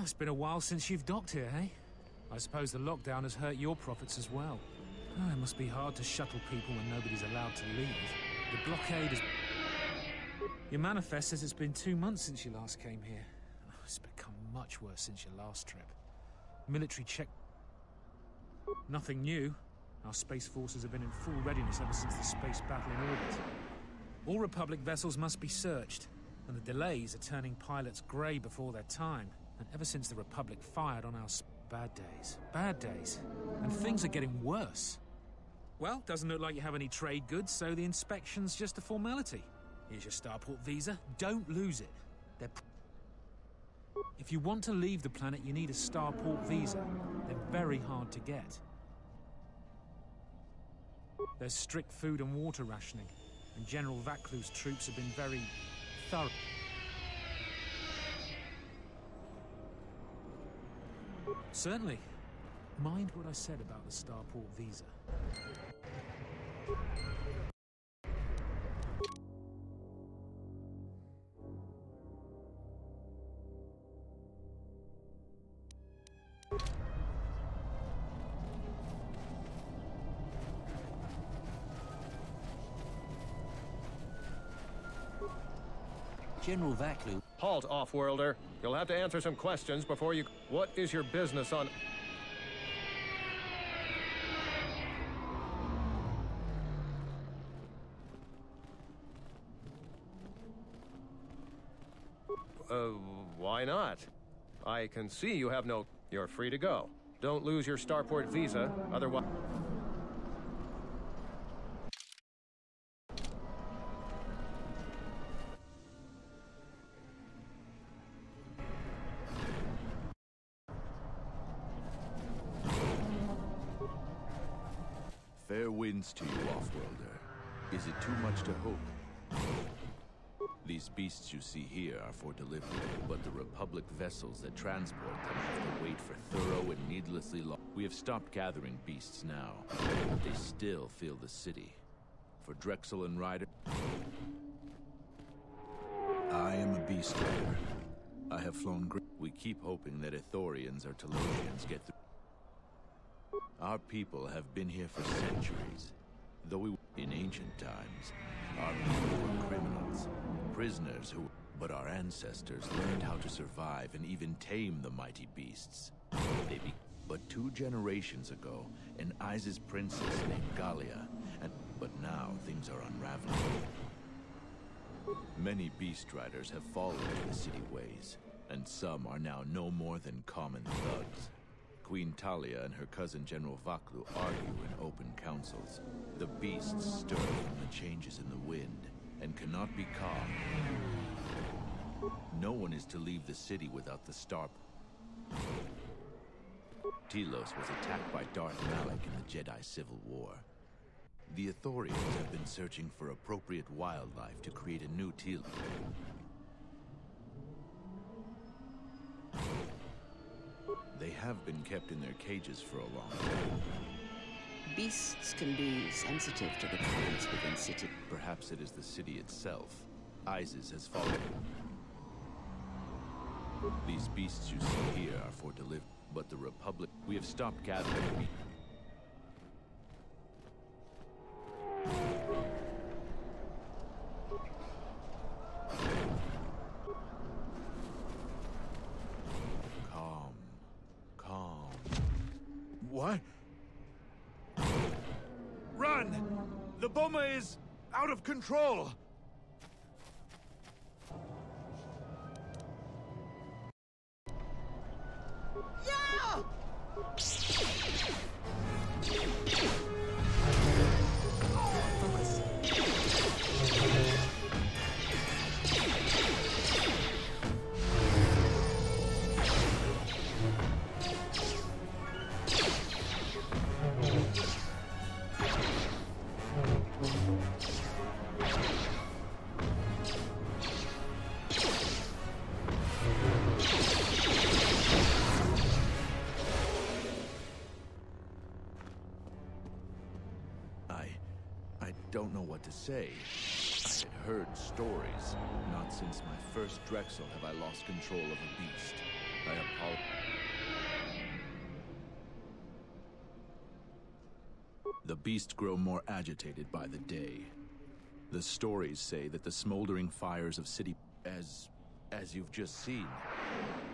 It's been a while since you've docked here, eh? I suppose the lockdown has hurt your profits as well. Oh, it must be hard to shuttle people when nobody's allowed to leave. The blockade is... Your manifest says it's been 2 months since you last came here. Oh, it's become much worse since your last trip. Military check... Nothing new. Our space forces have been in full readiness ever since the space battle in orbit. All Republic vessels must be searched, and the delays are turning pilots grey before their time. And ever since the Republic fired on our bad days. Bad days. And things are getting worse. Well, doesn't look like you have any trade goods, so the inspection's just a formality. Here's your starport visa. Don't lose it. If you want to leave the planet, you need a starport visa. They're very hard to get. There's strict food and water rationing, and General Vaklu's troops have been very thorough. Certainly. Mind what I said about the starport visa. General Vaklu. Halt, off-worlder. You'll have to answer some questions before you... What is your business on... Why not? I can see you have no... You're free to go. Don't lose your starport visa, otherwise... Fair winds to you, off-worlder. Is it too much to hope? These beasts you see here are for delivery, but the Republic vessels that transport them have to wait for thorough and needlessly long. We have stopped gathering beasts now, but they still fill the city. For Drexel and Ryder... I am a beast rider. I have flown... We keep hoping that Ithorians or Telosians get through. Our people have been here for centuries. Though we... In ancient times, our people were criminals. Prisoners who... But our ancestors learned how to survive and even tame the mighty beasts. But 2 generations ago, an Isis princess named Gallia, but now things are unraveling. Many beast riders have fallen to the city ways, and some are now no more than common thugs. Queen Talia and her cousin General Vaklu argue in open councils. The beasts stir from the changes in the wind, and cannot be calmed. No one is to leave the city without the star. Telos was attacked by Darth Malak in the Jedi Civil War. The Ithorians have been searching for appropriate wildlife to create a new Telos. They have been kept in their cages for a long time. Beasts can be sensitive to the currents within city. Perhaps it is the city itself. Isis has fallen. These beasts you see here are for delivery, but the Republic... We have stopped gathering beasts. Calm. What? Run! The bomber is out of control! Yeah! I don't know what to say. I had heard stories. Not since my first Drexel have I lost control of a beast. I apologize. The beasts grow more agitated by the day. The stories say that the smoldering fires of city... As you've just seen,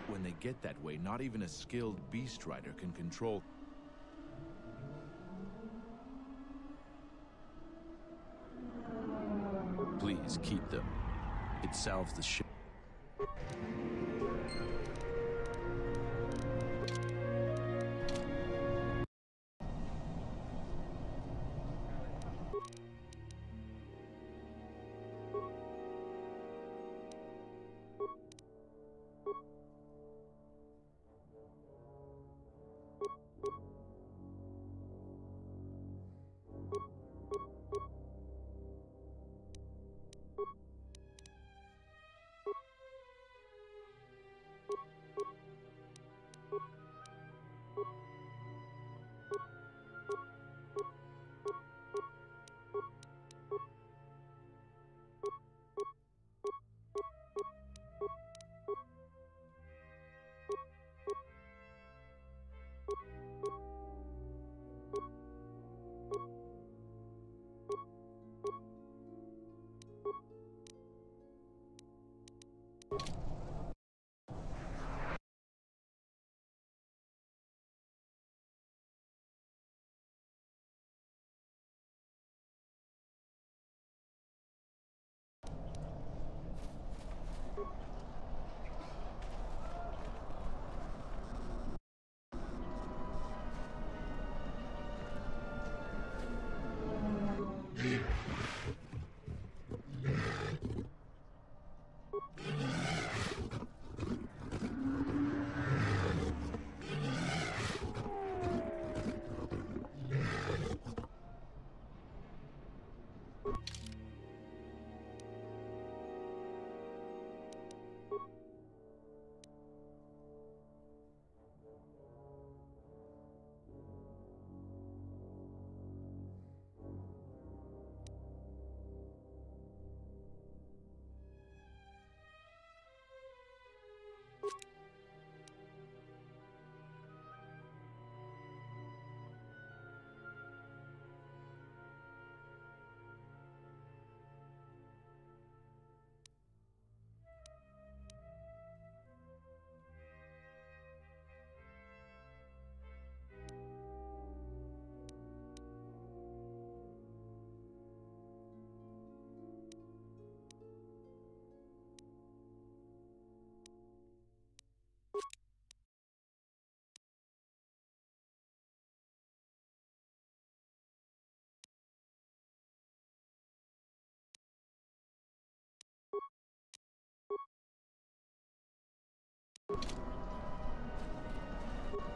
when they get that way, not even a skilled beast rider can control... Please keep them. It salves the ship.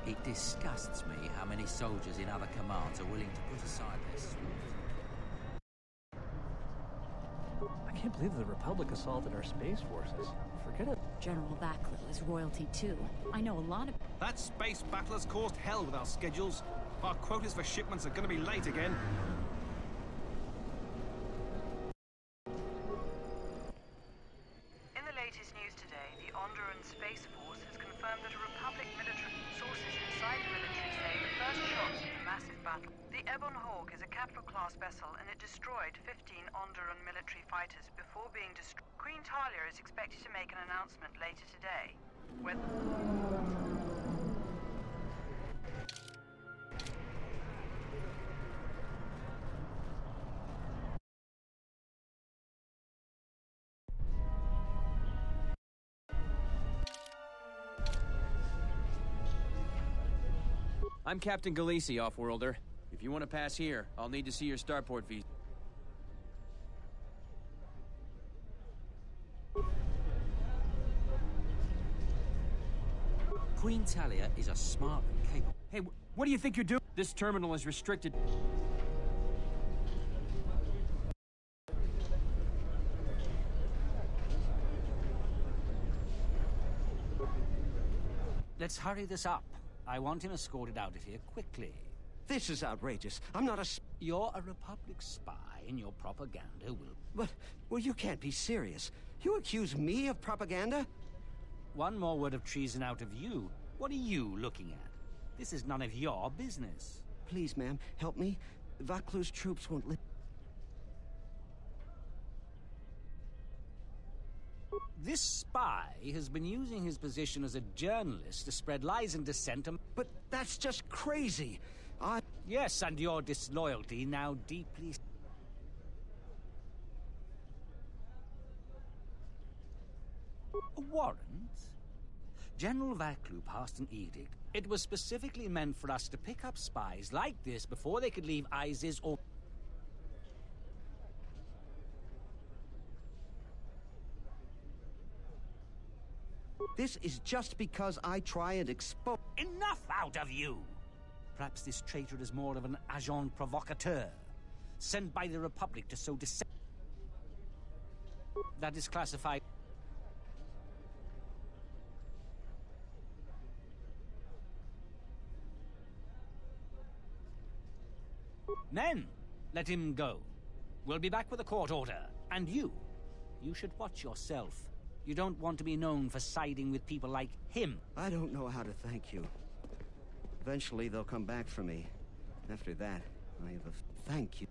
It disgusts me how many soldiers in other commands are willing to put aside their swords. I can't believe the Republic assaulted our space forces. Forget it. General Backlow is royalty too. I know a lot of... That space battler's caused hell with our schedules. Our quotas for shipments are going to be late again. In the latest news today, the Onderan Space Force has confirmed that a Republic military... Sources inside the military say the first shots of the massive battle. The Ebon Hawk is a capital-class vessel, and it destroyed 15 Onderan military fighters before being destroyed. Queen Talia is expected to make an announcement later today. I'm Captain Galisi, Off-Worlder. If you want to pass here, I'll need to see your starport visa. Queen Talia is a smart and capable... Hey, what do you think you're doing? This terminal is restricted. Let's hurry this up. I want him escorted out of here quickly. This is outrageous. I'm not a... You're a Republic spy, and your propaganda will... But, well, you can't be serious. You accuse me of propaganda? one more word of treason out of you. What are you looking at? This is none of your business. Please, ma'am, help me. Vaklu's troops won't let... This spy has been using his position as a journalist to spread lies and dissent. But that's just crazy. Yes, and your disloyalty now deeply... A warrant? General Vaklu passed an edict. It was specifically meant for us to pick up spies like this before they could leave ISIS or... This is just because I try and expose... Enough out of you! Perhaps this traitor is more of an agent provocateur, sent by the Republic to sow dissent. That is classified... Men, let him go. We'll be back with a court order. And you should watch yourself. You don't want to be known for siding with people like him. I don't know how to thank you. Eventually they'll come back for me. After that, I have a thank you.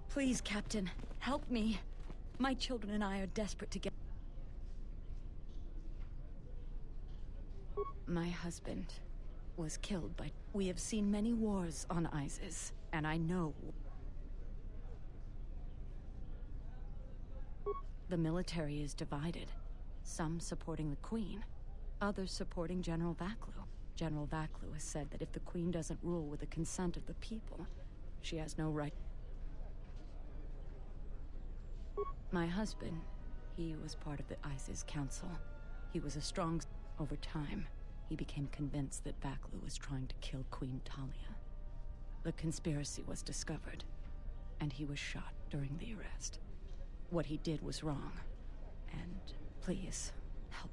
Please, Captain, help me. My children and I are desperate to get... My husband was killed by... We have seen many wars on ISIS, and I know... The military is divided. Some supporting the Queen, others supporting General Vaklu. General Vaklu has said that if the Queen doesn't rule with the consent of the people, she has no right... My husband, he was part of the ISIS council. He was a strong... Over time, he became convinced that Vaklu was trying to kill Queen Talia. The conspiracy was discovered, and he was shot during the arrest. What he did was wrong, and please, help.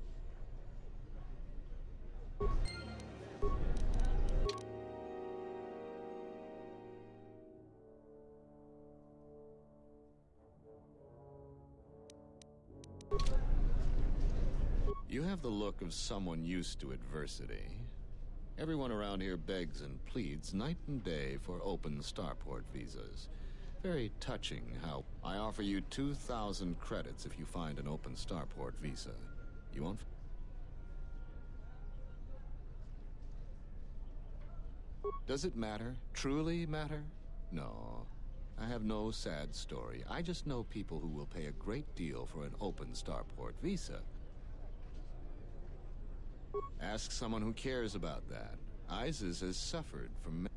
You have the look of someone used to adversity. Everyone around here begs and pleads night and day for open starport visas. Very touching how I offer you 2,000 credits if you find an open starport visa. You won't... Does it matter? Truly matter? No. I have no sad story. I just know people who will pay a great deal for an open starport visa. Ask someone who cares about that. ISIS has suffered from...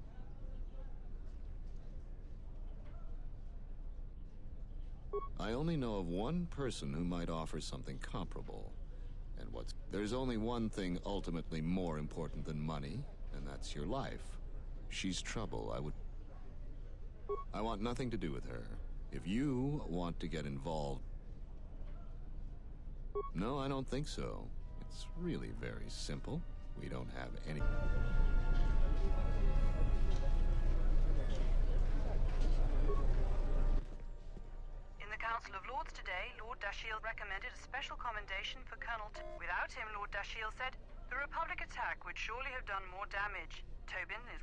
I only know of one person who might offer something comparable. And there's only one thing ultimately more important than money, and that's your life. She's trouble. I want nothing to do with her. If you want to get involved... No, I don't think so. It's really very simple. We don't have any... In the Council of Lords today, Lord Dashiell recommended a special commendation for Colonel Without him, Lord Dashiell said, the Republic attack would surely have done more damage. Tobin is...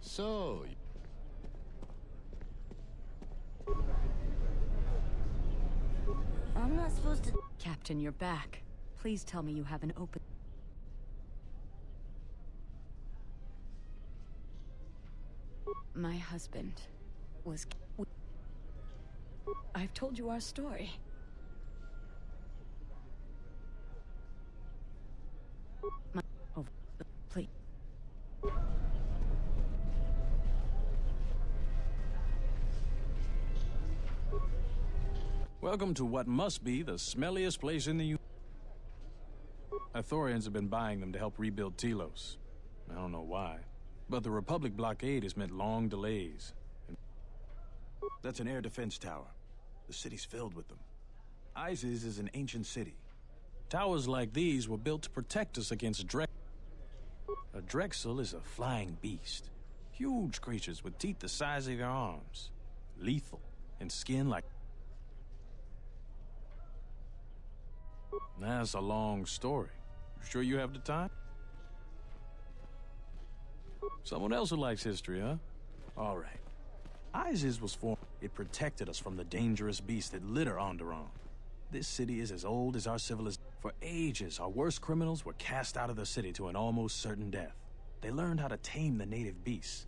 So... I'm not supposed to... Captain, you're back. Please tell me you have an open... My husband was... I've told you our story. Oh, please. Welcome to what must be the smelliest place in the Ithorians have been buying them to help rebuild Telos. I don't know why. But the Republic blockade has meant long delays. That's an air defense tower. The city's filled with them. Isis is an ancient city. Towers like these were built to protect us against Drexel. A Drexel is a flying beast. Huge creatures with teeth the size of your arms. Lethal, and skin like... That's a long story. You sure you have the time? Someone else who likes history, huh? All right. Isis was formed. It protected us from the dangerous beasts that litter Onderon. This city is as old as our civilization. For ages, our worst criminals were cast out of the city to an almost certain death. They learned how to tame the native beasts.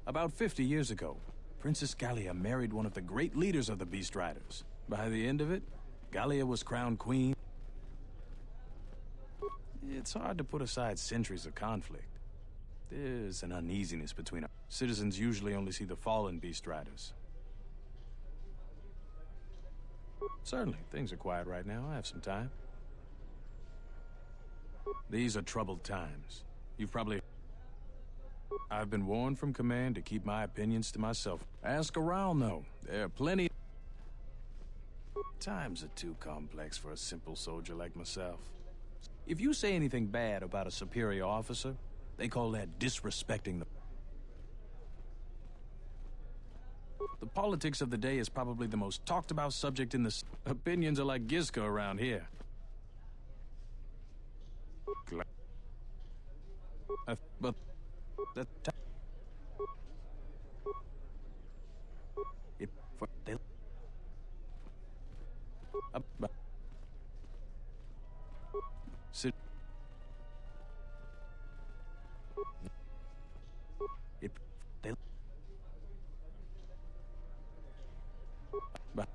About 50 years ago, Princess Gallia married one of the great leaders of the Beast Riders. By the end of it, Gallia was crowned queen. It's hard to put aside centuries of conflict. There's an uneasiness between us. Citizens usually only see the fallen Beast Riders. Certainly, things are quiet right now. I have some time. These are troubled times. You've probably... I've been warned from command to keep my opinions to myself. Ask around, though. There are plenty... Times are too complex for a simple soldier like myself. If you say anything bad about a superior officer, they call that disrespecting them. The politics of the day is probably the most talked about subject in this. Opinions are like Gizka around here. But that it for they sit it they but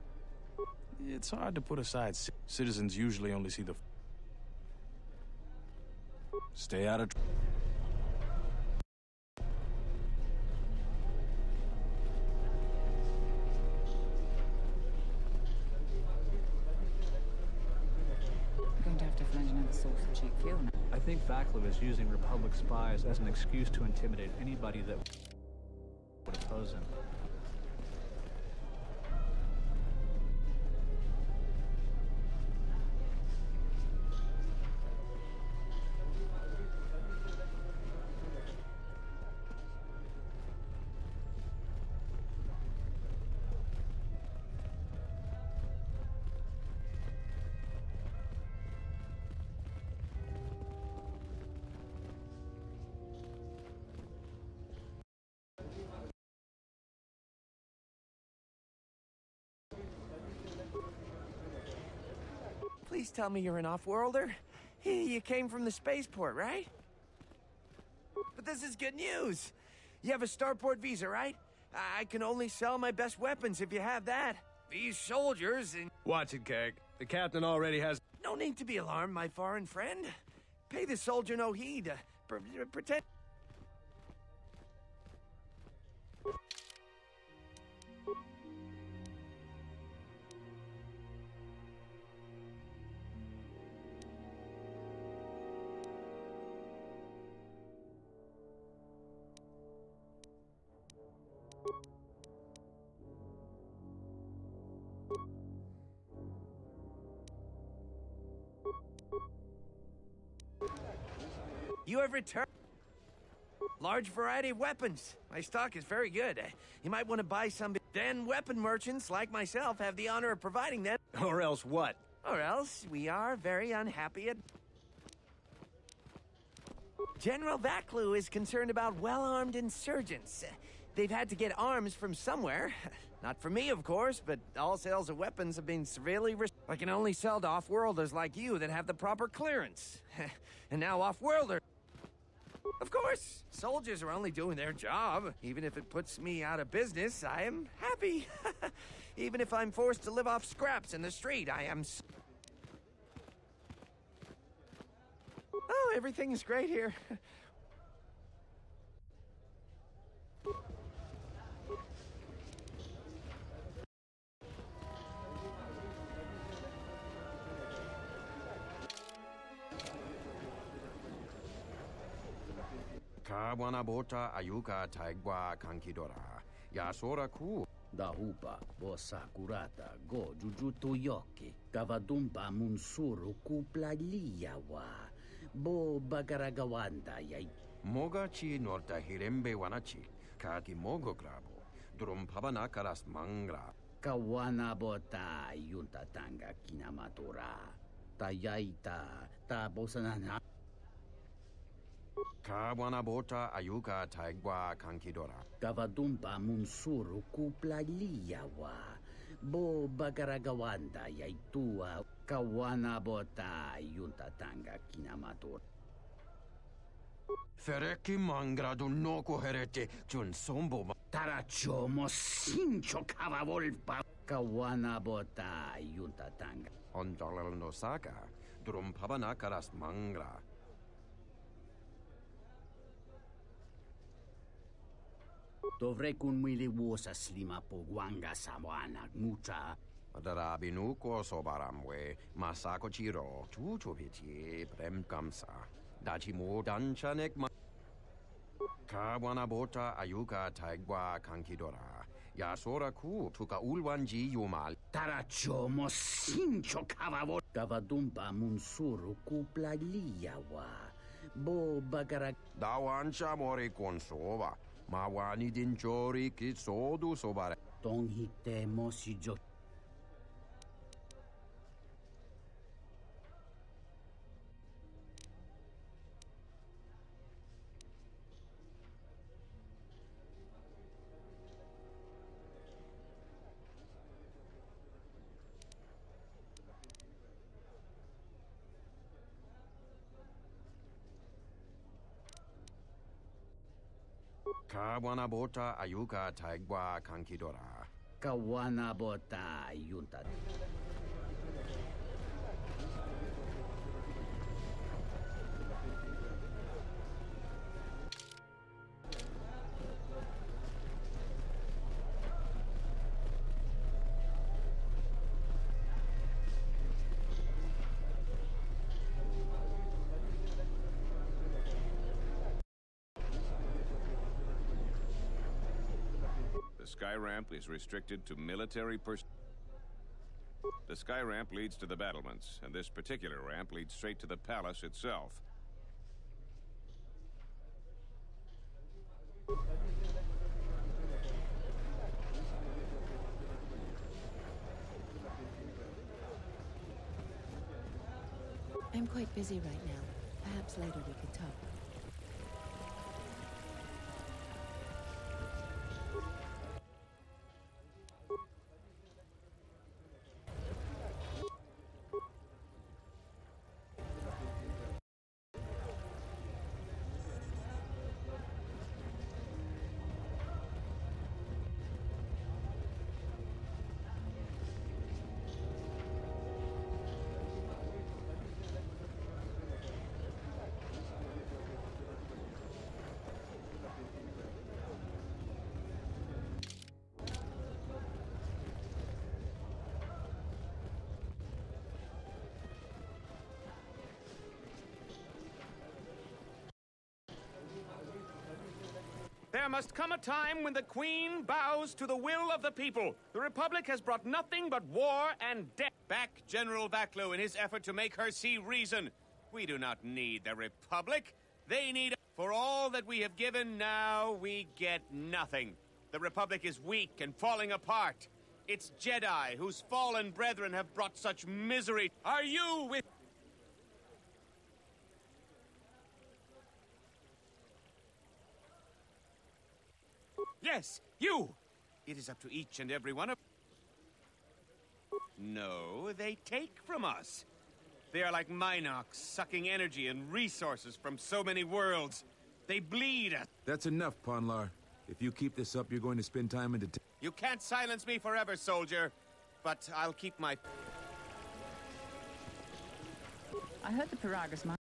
it's hard to put aside. Citizens usually only see the stay out of I think Vaklu is using Republic spies as an excuse to intimidate anybody that would oppose him. Please tell me you're an off-worlder. You came from the spaceport, right? But this is good news. You have a starport visa, right? I can only sell my best weapons if you have that. These soldiers and... Watch it, Keg. The captain already has... No need to be alarmed, my foreign friend. Pay the soldier no heed. Pretend... You have returned large variety of weapons. My stock is very good. You might want to buy some. Then weapon merchants like myself have the honor of providing them. Or else what? Or else we are very unhappy at... General Vaklu is concerned about well-armed insurgents. They've had to get arms from somewhere. Not from me, of course, but all sales of weapons have been severely I can only sell to off-worlders like you that have the proper clearance. And now off-worlders... Of course, soldiers are only doing their job. Even if it puts me out of business, I am happy. Even if I'm forced to live off scraps in the street, I am... Oh, everything is great here. Kawana bota ayuka taigwa kankidora. Yasora ku. Da hupa, bossa curata, go jujutu yoki, kavadumpa munsuru kupla liyawa, bo bagaragawanda yai. Mogachi norta hirembe wanachi, kaki mogo grabo, drum pabana karas mangra. Kawana bota yunta tanga kinamatura, tayaita, ta bosanana. Kawana bota ayuka taigwa kankidora. Kavadumpa munsuru kupla liyawa, bo bagaragawanda yaitua, kawana bota yunta tanga kinamatura. Fereki mangra du noko herete chun sombo. Taracho mosincho kavavolpa, kawana bota yunta tanga. Ondalal no saka, drum pabana karas mangra. Dovrei kun mili vuosa slima po guanga sawana mucha. Darabinu ko sobaramwe, masako chiro, chuchupiti, prem kamsa. Dachi mo danchanek ma. Kawana bota ayuka taigwa kankidora. Yasora ku tuka ulwanji yumal. Taracho mosincho kavavol. Kavadumpa munsuru kupla liyawa. Bo bagarag. Dawancha mori konsova. Mawani dinchori kitsodu sobare. Tong hite mosijo. Kawana bota ayuka taigwa kankidora. Kawana bota yunta. The sky ramp is restricted to military personnel. The sky ramp leads to the battlements, and this particular ramp leads straight to the palace itself. I'm quite busy right now. Perhaps later we could talk. There must come a time when the Queen bows to the will of the people. The Republic has brought nothing but war and death. Back General Vaklu in his effort to make her see reason. We do not need the Republic. They need... For all that we have given, now we get nothing. The Republic is weak and falling apart. It's Jedi whose fallen brethren have brought such misery. Are you with... Yes, you! It is up to each and every one of... No, they take from us. They are like Minox, sucking energy and resources from so many worlds. They bleed us. That's enough, Ponlar. If you keep this up, you're going to spend time in detention. You can't silence me forever, soldier. But I'll keep my... I heard the Paragas might...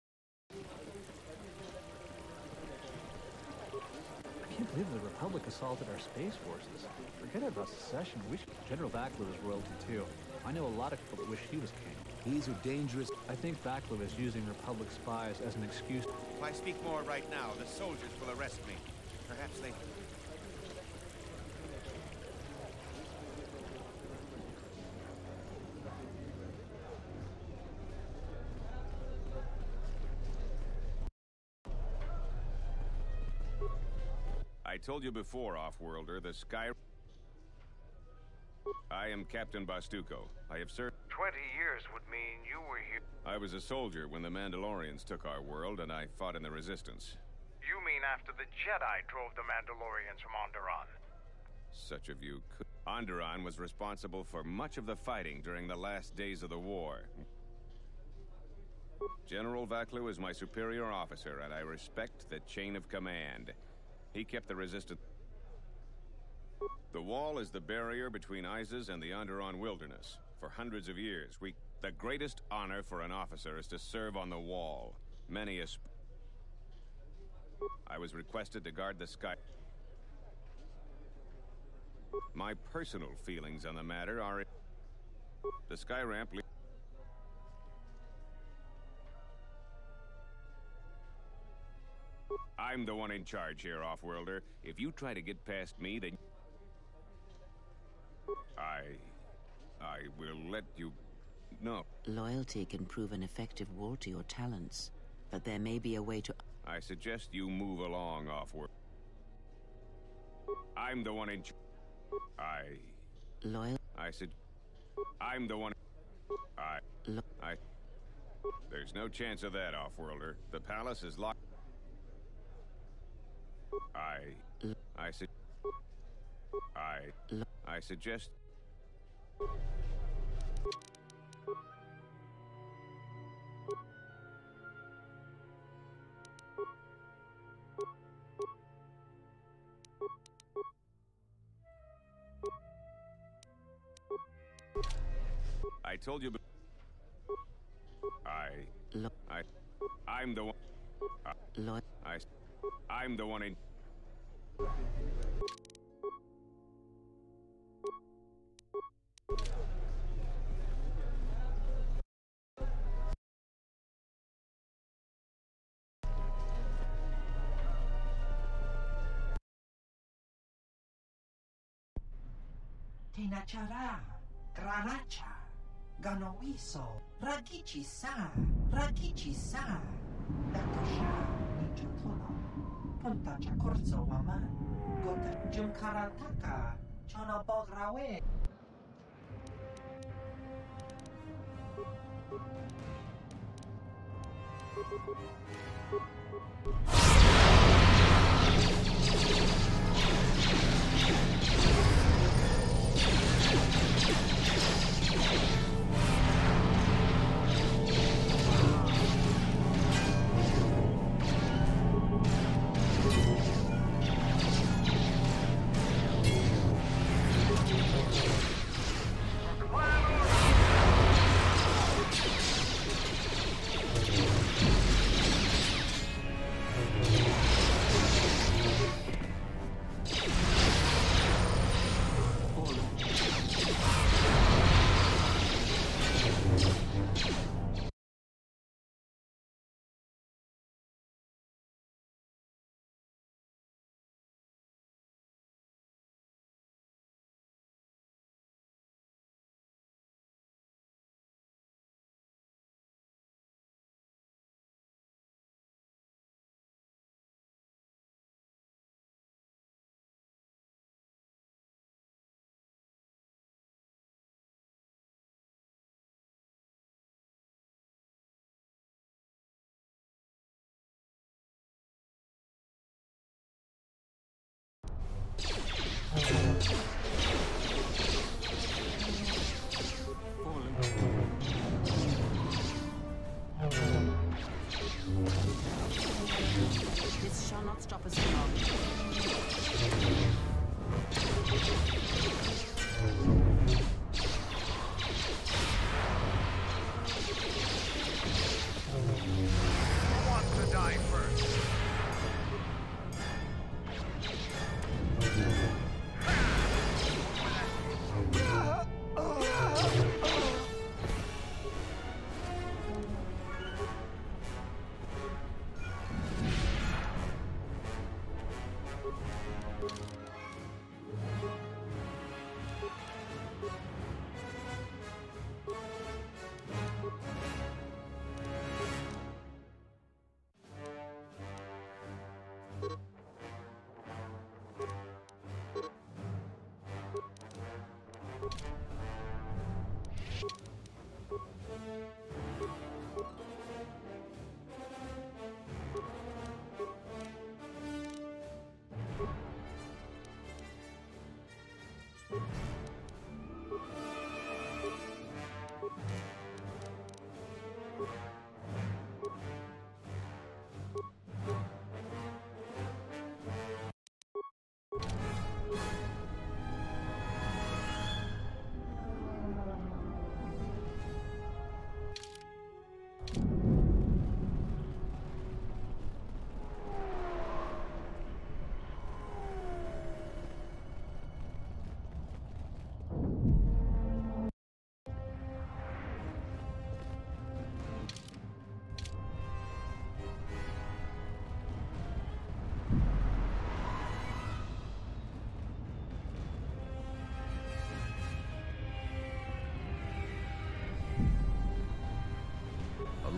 I can't believe the Republic assaulted our space forces. Forget about secession. We should... General Vaklu is royalty, too. I know a lot of people that wish he was king. These are dangerous. I think Vaklu is using Republic spies as an excuse. If I speak more right now, the soldiers will arrest me. Perhaps they... I told you before, Off-Worlder, the Sky... I am Captain Bastuco. I have served... 20 years would mean you were here. I was a soldier when the Mandalorians took our world, and I fought in the Resistance. You mean after the Jedi drove the Mandalorians from Onderon? Such of you could... Onderon was responsible for much of the fighting during the last days of the war. General Vaklu is my superior officer, and I respect the chain of command. He kept the Resistance... The wall is the barrier between Isis and the Onderon wilderness. For hundreds of years, the greatest honor for an officer is to serve on the wall. Many a... I was requested to guard the sky. My personal feelings on the matter are... The sky ramp... I'm the one in charge here, Off-Worlder. If you try to get past me, then... I will let you know. Loyalty can prove an effective wall to your talents, but there may be a way to... I suggest you move along, Off-World. I'm the one in charge. Loyal... I said... I'm the one... There's no chance of that, Off-Worlder. The palace is locked... I suggest... I told you... I'm the one... I'm the one in... Tinachara, Granacha, Ganowiso, Ragichi-sa, Dakasha, Nichutuno, Punta Chakorzo Waman, Gota Jumkarataka, Chonobograwe. This shall not stop us long. Who wants to die first?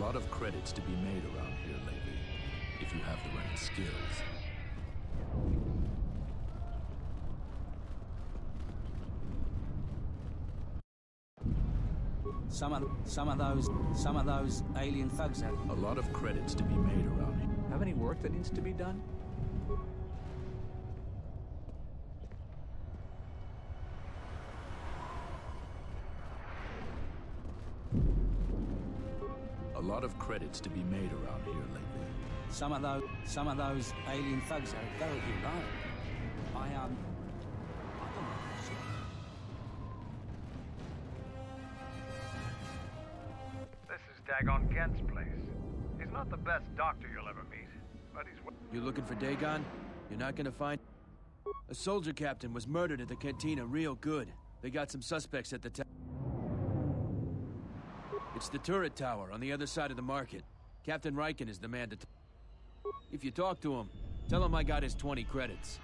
lot of credits to be made around here lately, if you have the right skills. Some of those alien thugs have a lot of credits to be made around here. Have any work that needs to be done? A lot of credits to be made around here lately. some of those alien thugs are very right. I don't know. This is Dagon Kent's place. He's not the best doctor you'll ever meet, but he's... You looking for Dagon? You're not gonna find... A soldier captain was murdered at the cantina real good. They got some suspects at the tower. It's the turret tower on the other side of the market. Captain Riken is the man to... If you talk to him, tell him I got his 20 credits.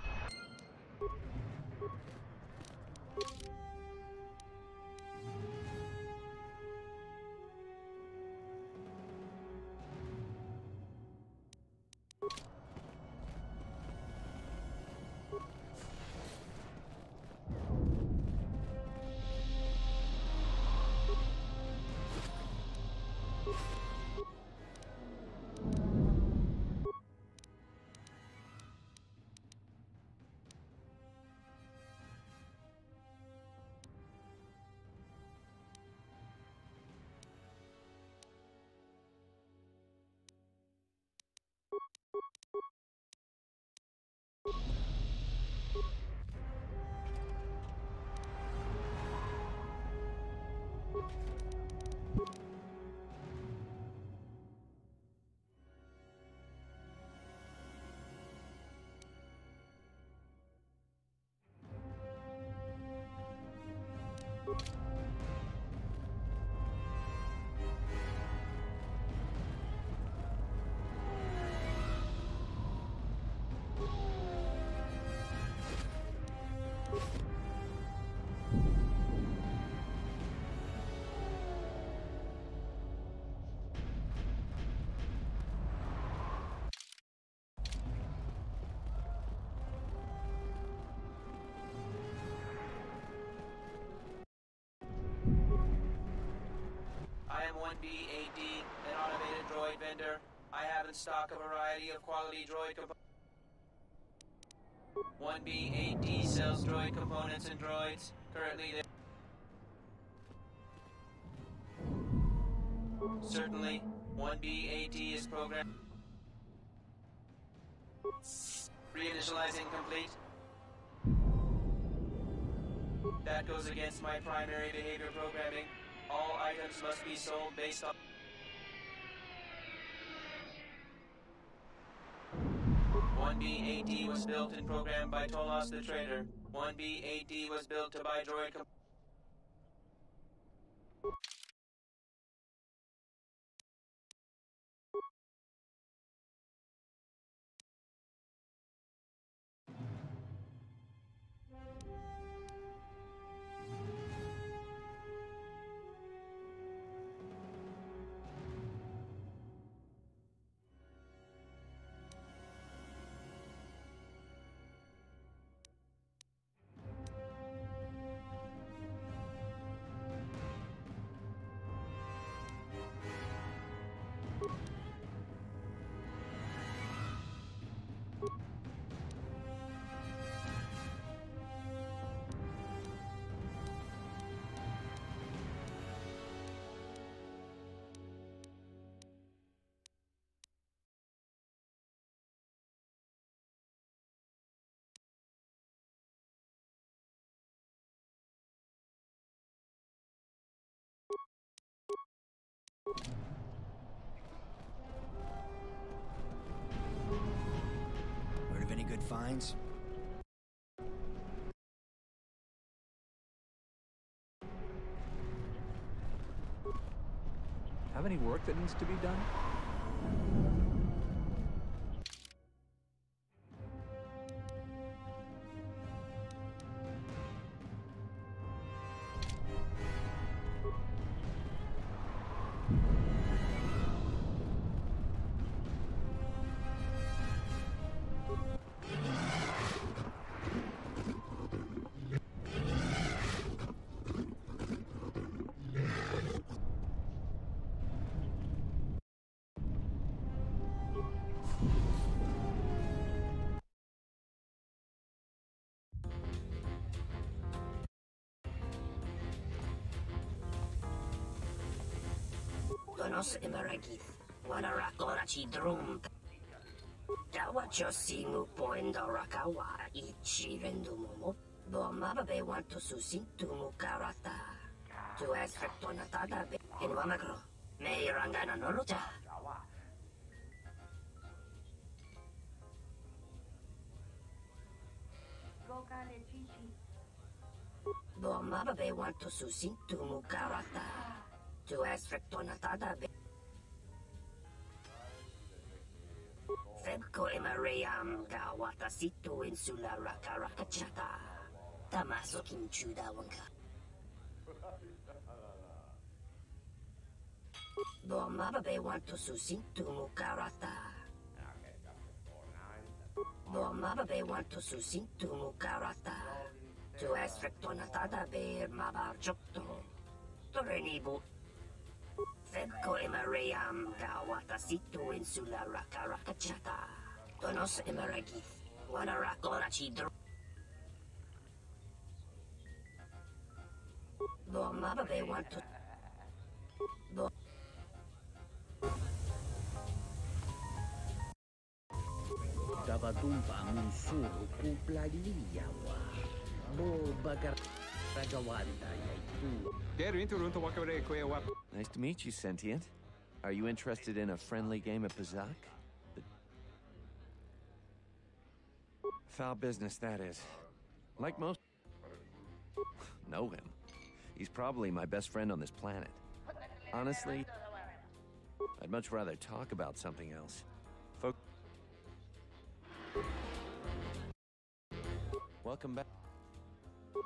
I am 1B8D, an automated droid vendor. I have in stock a variety of quality droid components. 1B8D sells droid components and droids. Currently, certainly, 1B8D is programmed. Reinitializing complete. That goes against my primary behavior programming. All items must be sold based on... 1B8D was built and programmed by Tolos the Trader. 1B8D was built to buy droid Heard of any good finds? Have any work that needs to be done? Tonos Emeragith, Wanarakorachi Drum. Dawacho Singu Poendo Rakawa, Ichi Rendumomo, Bomabe want to Susintu Mukarata. To Aspectonatada in Wamagro, May Rangana Noruta. Bomabe want to Susintu Mukarata. To Aspectonatada. Febko Emariam Gawata Situ Insula Rakarakachata. Tamaso Kinchuda Wanka. Bomabe want to Susintu Mukarata. Bomabe want to Susintu Mukarata. To Aspectonatada Bear Mabarchokto. Torenibu. Febko Emariam Gawata Situ Insula Rakarakachata. Tonos Emaragith. Wanarakorachi Dro. Bomabe want to. Dabatumpa Munsuru Kuplaliyawa. Bo Bagar Ragawanda Yaitu. Nice to meet you, Sentient. Are you interested in a friendly game of Pazak? Foul business, that is. Like most... know him. He's probably my best friend on this planet. Honestly, I'd much rather talk about something else. Welcome back.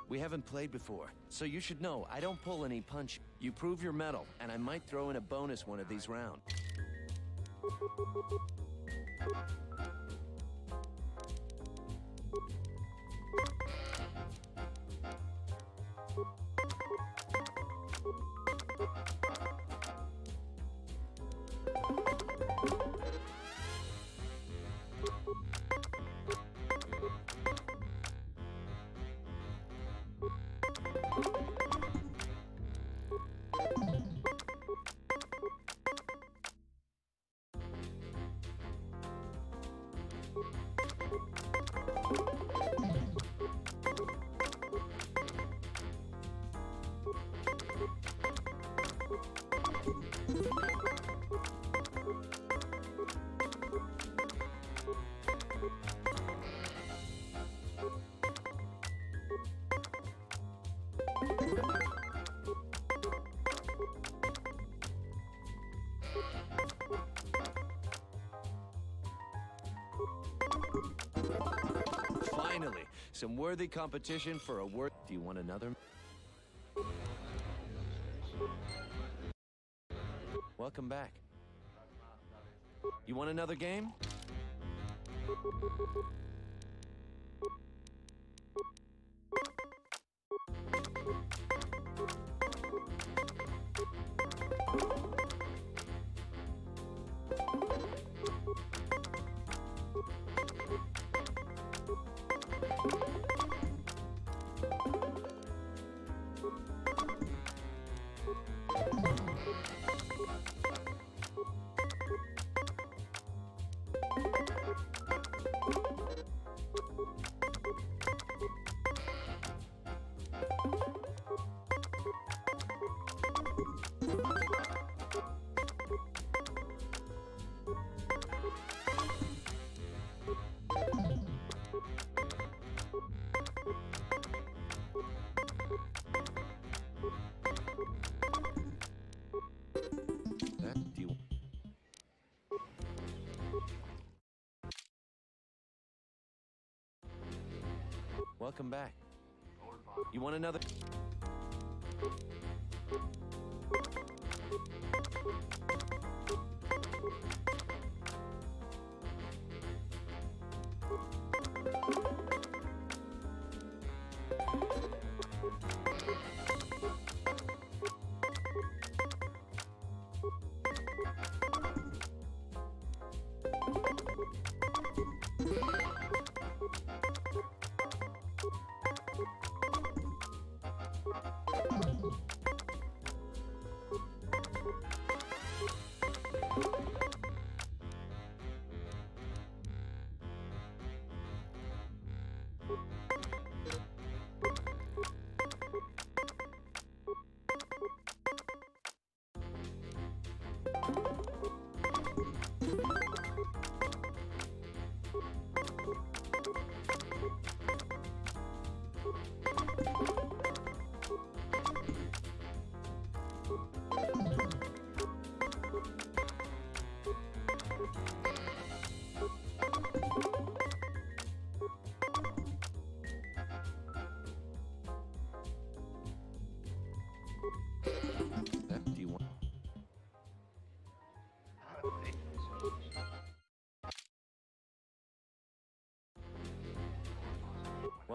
We haven't played before, so you should know I don't pull any punch. You prove your mettle, and I might throw in a bonus one of these rounds. Finally, some worthy competition for a word. Do you want another? Welcome back. You want another game? Welcome back. You want another?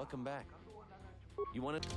Welcome back. You want to...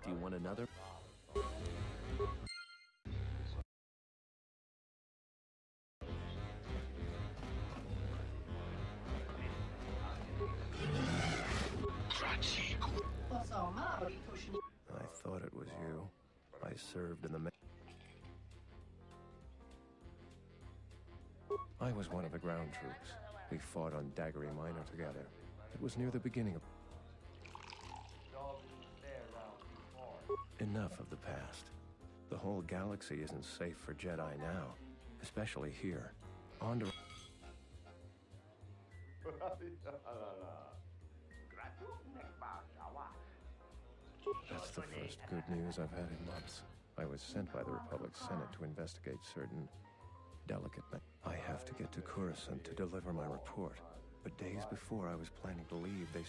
Do you want another? I thought it was you. I served in the... I was one of the ground troops. We fought on Daggery Minor together. It was near the beginning of... Enough of the past. The whole galaxy isn't safe for Jedi now, especially here. On to... That's the first good news I've had in months. I was sent by the Republic Senate to investigate certain delicate matters. I have to get to Coruscant to deliver my report. But days before I was planning to leave, they...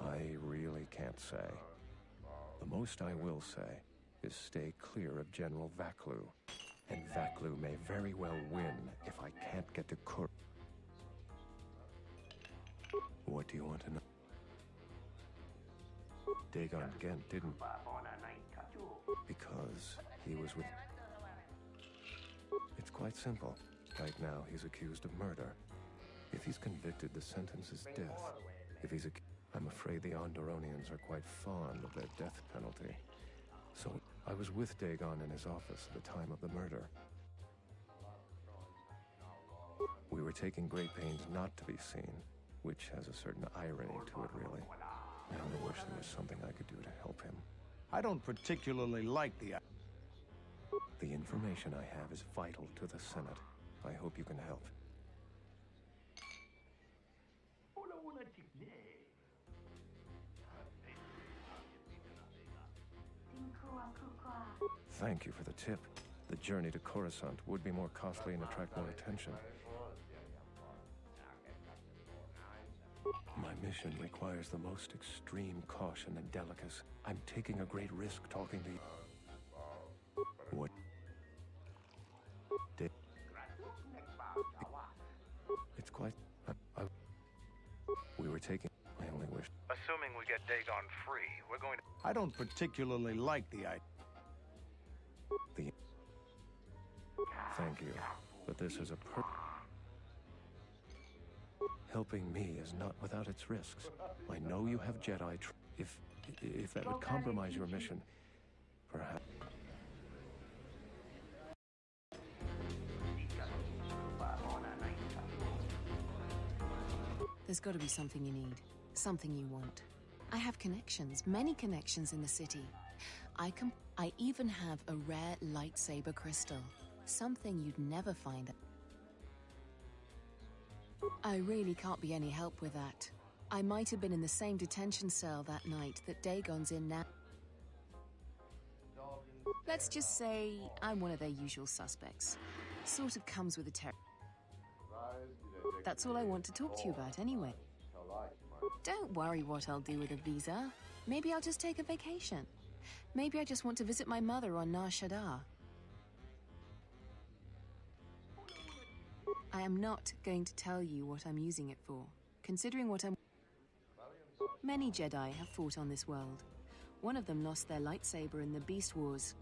I really can't say. The most I will say is stay clear of General Vaklu. And Vaklu may very well win if I can't get to Cor... What do you want to know? Dagon Gent didn't... Because he was with... It's quite simple. Right now, he's accused of murder. If he's convicted, the sentence is death. If he's I'm afraid the Onderonians are quite fond of their death penalty. So, I was with Dagon in his office at the time of the murder. We were taking great pains not to be seen, which has a certain irony to it, really. I only wish there was something I could do to help him. I don't particularly like the... The information I have is vital to the Senate. I hope you can help. Thank you for the tip. The journey to Coruscant would be more costly and attract more attention. My mission requires the most extreme caution and delicacy. I'm taking a great risk talking to you. What? It's quite... We were taking... I only wish... Assuming we get Dagon free, we're going to... I don't particularly like the idea. Thank you, but this is a Helping me is not without its risks. I know you have Jedi if that would compromise your mission, perhaps... There's got to be something you need, something you want. I have connections, many connections in the city. I even have a rare lightsaber crystal, something you'd never find. I really can't be any help with that. I might have been in the same detention cell that night that Dagon's in now. Let's just say I'm one of their usual suspects. Sort of comes with the territory. That's all I want to talk to you about anyway. Don't worry what I'll do with a visa. Maybe I'll just take a vacation. Maybe I just want to visit my mother on Nar Shaddaa. I am not going to tell you what I'm using it for, considering what I'm... Many Jedi have fought on this world. One of them lost their lightsaber in the Beast Wars.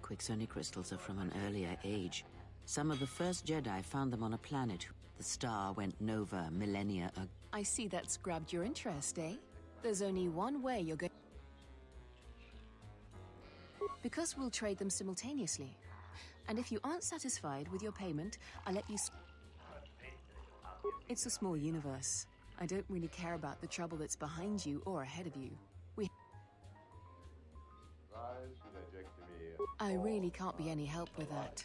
Quicksony crystals are from an earlier age. Some of the first Jedi found them on a planet. The star went nova millennia ago. I see that's grabbed your interest, eh? There's only one way you're going... Because we'll trade them simultaneously. And if you aren't satisfied with your payment, I'll let you... It's a small universe. I don't really care about the trouble that's behind you or ahead of you. I really can't be any help with that.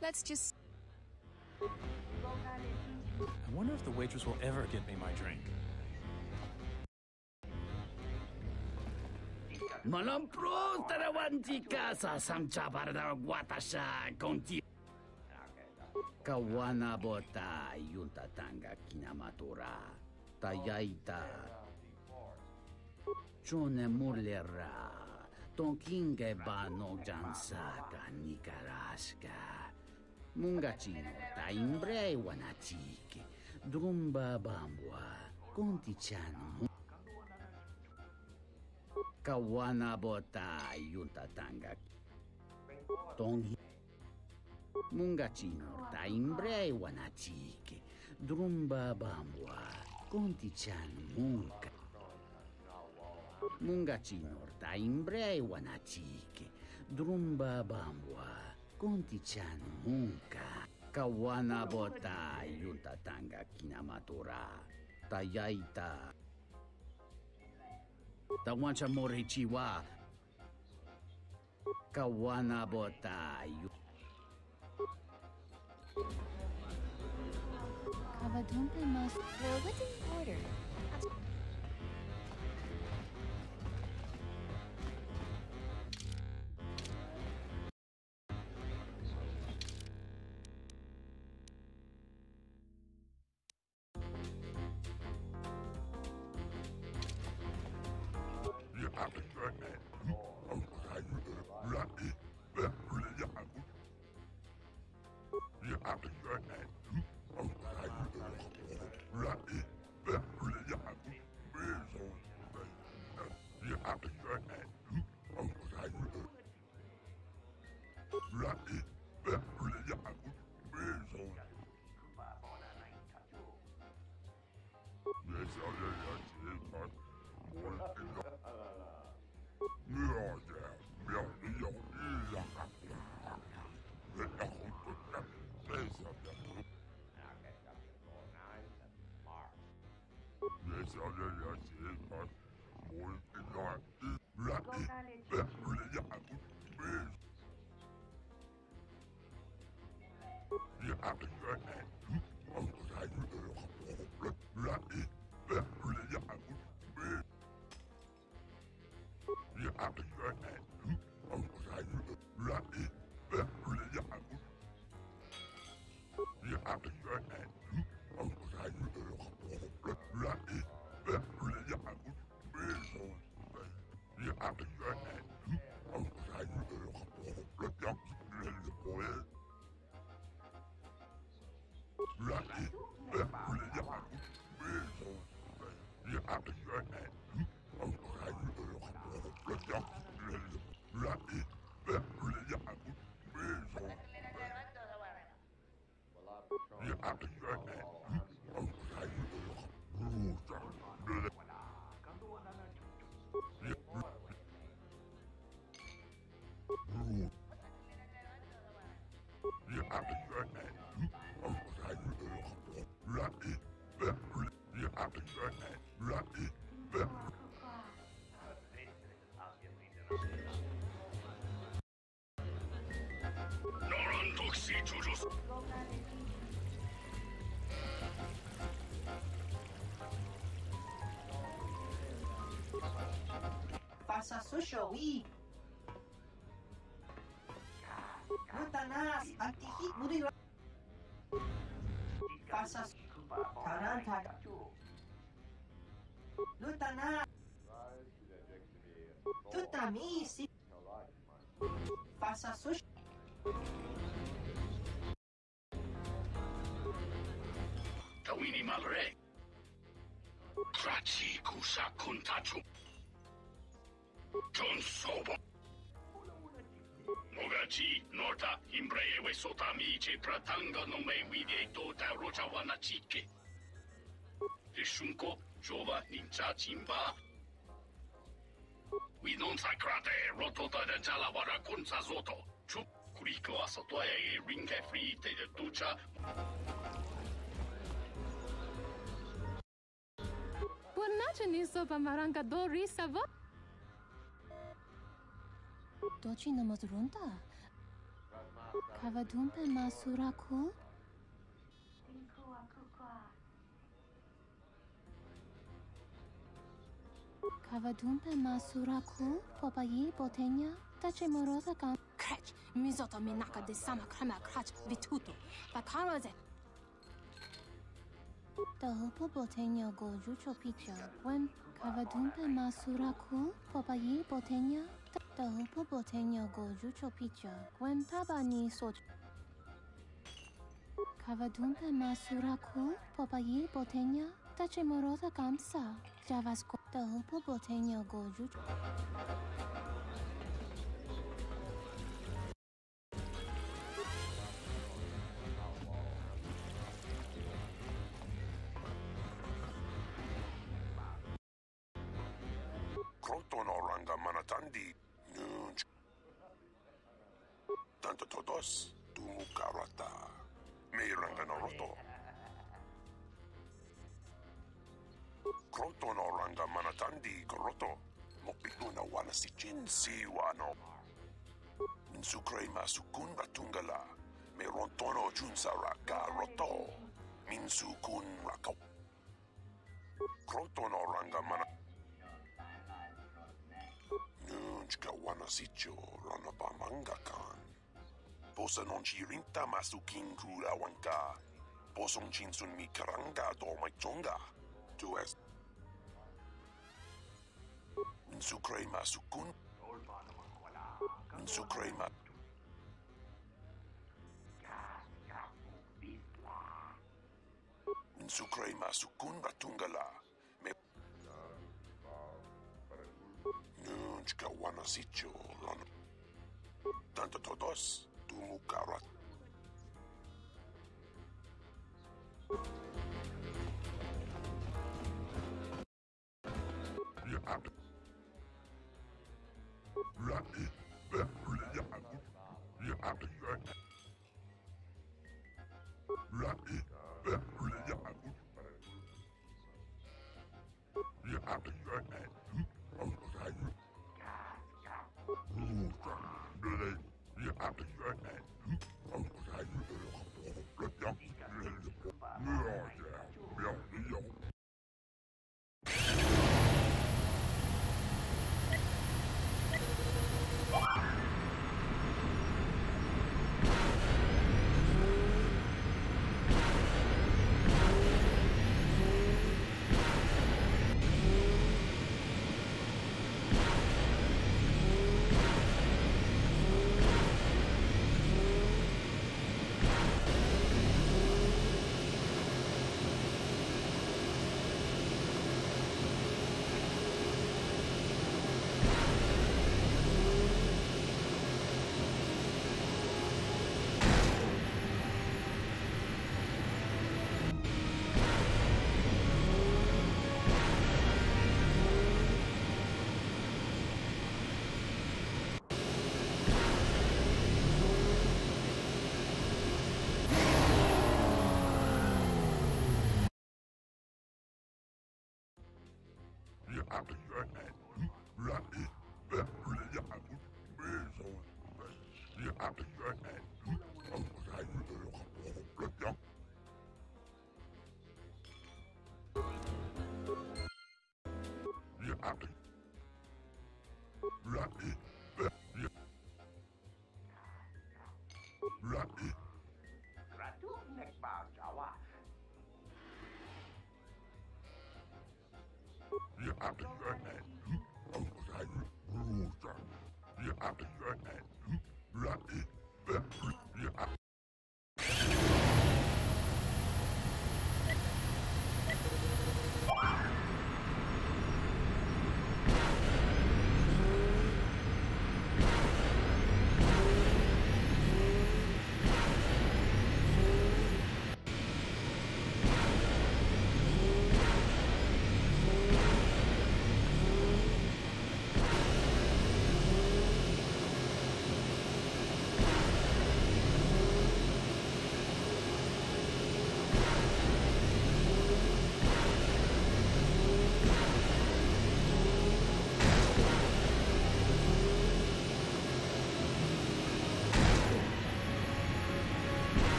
Let's just... I wonder if the waitress will ever get me my drink. Malampro tarawanti casa samcha barda guatasha conti. Kawana bota yunta tanga kinamatura. Tayaita. Chone mulera. Tonkinge bano jansaka nikaraska. Mungachino ta imbre wanachiki. Drumba bambwa. Contichano. Kawana bota yunta tanga. Tongi. Mungachino ta imbre wanachiki. Drumba bambwa. Contichano munka. Mungachino ta imbre wanachiki. Drumba bambwa. Contichano munka. Kawana bota yunta tanga kinamatura. Tayaita. Tawancha morichiwa. Kawana bota yu. Kavadumpe must... Well, what's in order? Farsa Susho, oui. Mutanas, antihit muri. Farsa Taran Contact. Lieutenant. Tout ami ici. Face à ce... Tawini Malre. Krachi Kusa Kuntachu. John Sobo. Mogachi, Norta, Imbrewe Sotamici, Pratanga no me vide tota Rojawana Chike. Rishunko, Jova, Ninja Chimba. We non sacrate, Rotota de Jalawara Kunsazoto. Chup, Kuriko Asotoe, Ringe Free, Te Ducha. Pornačeni so pa maranka do risava. Dochi namas runta. Kavadumpe masuraku. Kavadumpe masuraku. Popayi botenya. Tache morosa kan. Krach, mizoto minaka de sama krema krach vituto. Bakaraze. Dahupo botenya go jucho picha. When Kavadumpe masuraku. Popayi botenya. Dahupo botenya go jucho picha. When tabani soch. Kavadumpe masuraku. Popayi botenya. Tache morosa kamsa. Javasco. Dahupo botenya go jucho. Krotonoranga Manatandi. Nunch. Tanto todos. Tumukarata. Meiranga Naruto. Krotonoranga Manatandi Koroto. Mopikuna wana si Jinsi wano. Minsukre masukun batungala. Merontono junsara garoto. Minsukun rako. Krotonoranga Manatandi. Nunchka wanasicho ranabamanga-kan. Posa non chirinta masukin kurawanka. Posong chinsun mi karanga do maichonga. Tu es. Insukre masukun. Insukre ma. Insukre masukun batungala. Nunchka wanasicho ran. Tanto todos tumukarat.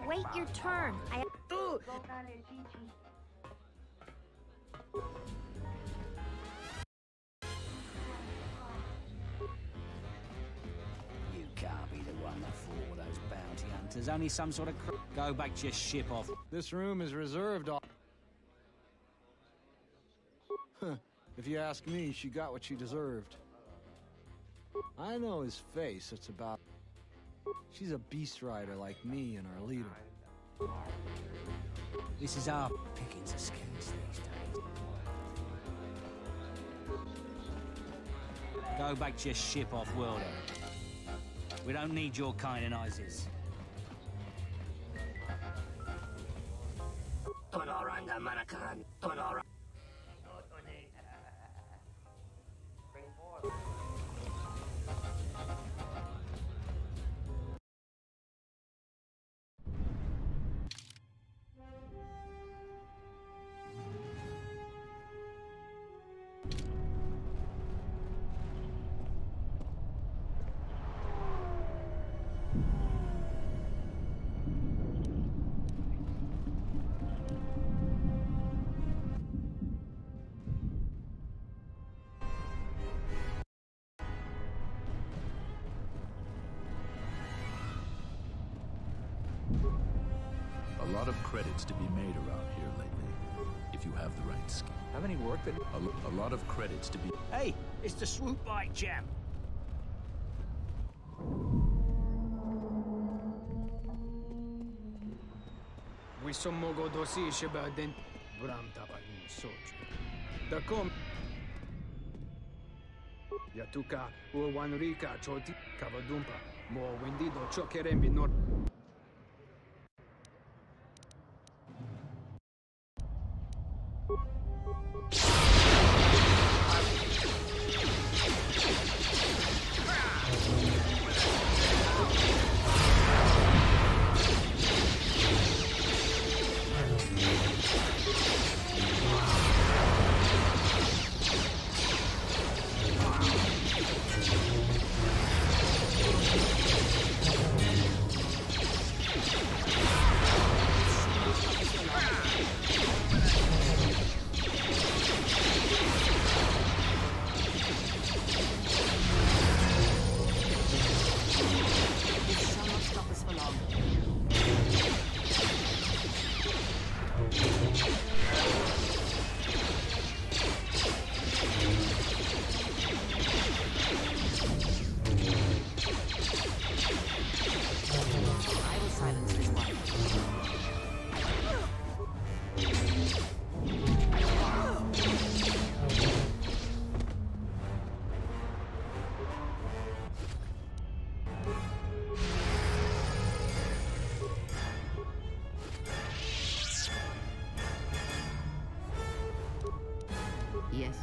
Wait your turn. You can't be the one that fought all those bounty hunters. Only some sort of Go back to your ship off. This room is reserved. If you ask me, she got what she deserved. I know his face, it's about... She's a beast rider like me and our leader. This is our pickings of skins these days. Go back to your ship off-worlder. We don't need your kind in ISIS. Tonoranga Manakaran, Tonora. A lot of credits to be made around here lately, if you have the right skill. Have any work that... A lot of credits to be... Hey, it's the swoop bike champ. We sommogo dosi sheba den bram tapanin soju. Da kom Yatuka uwanrika choti kavadumpa mo wendido chokerembi nor. Yes.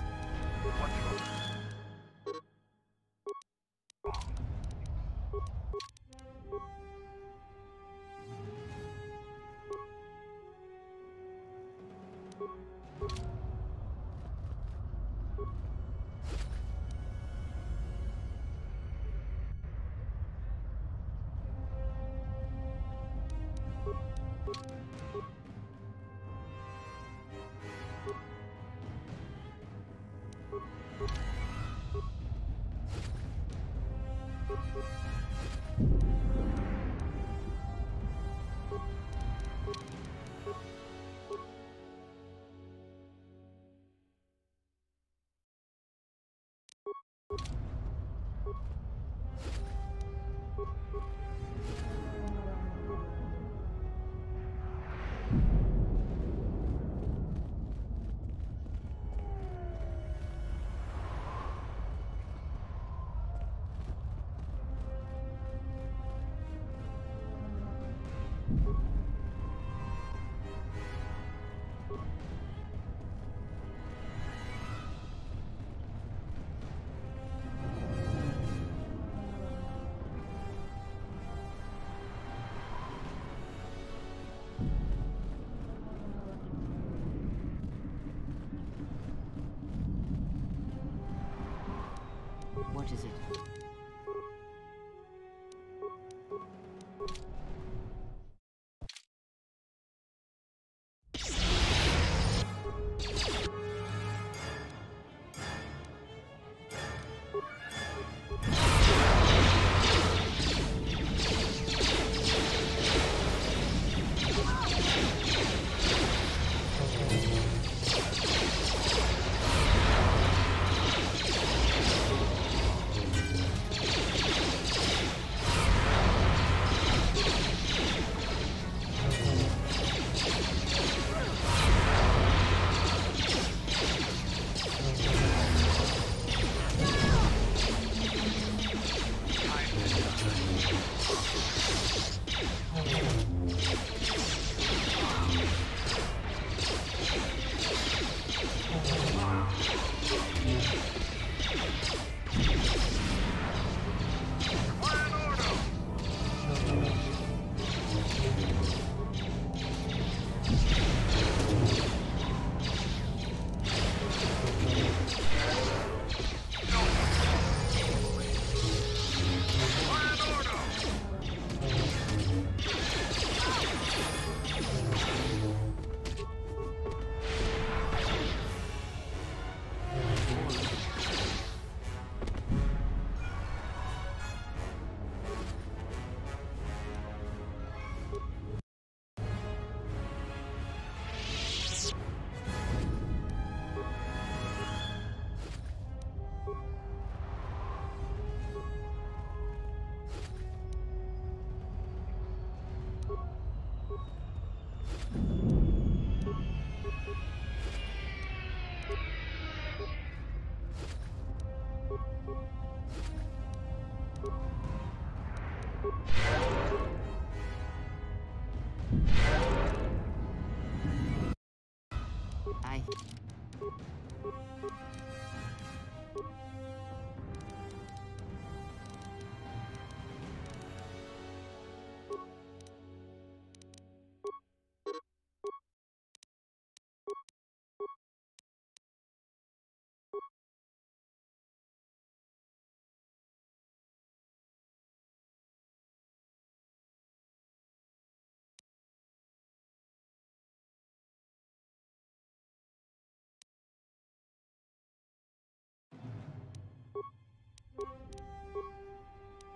What is it?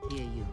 Hear you.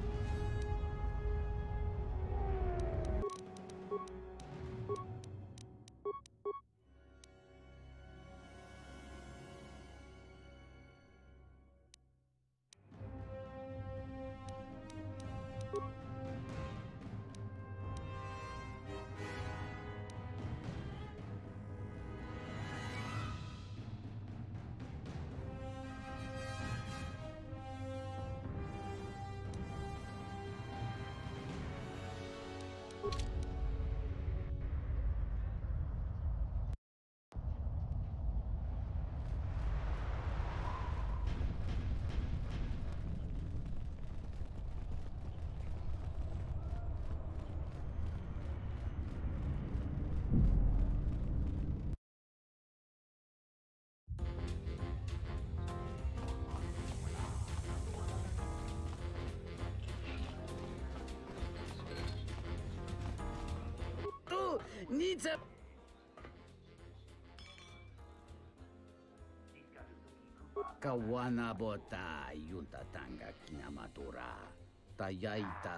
Needs a Kawana bota yunta tanga kinamatura tayaita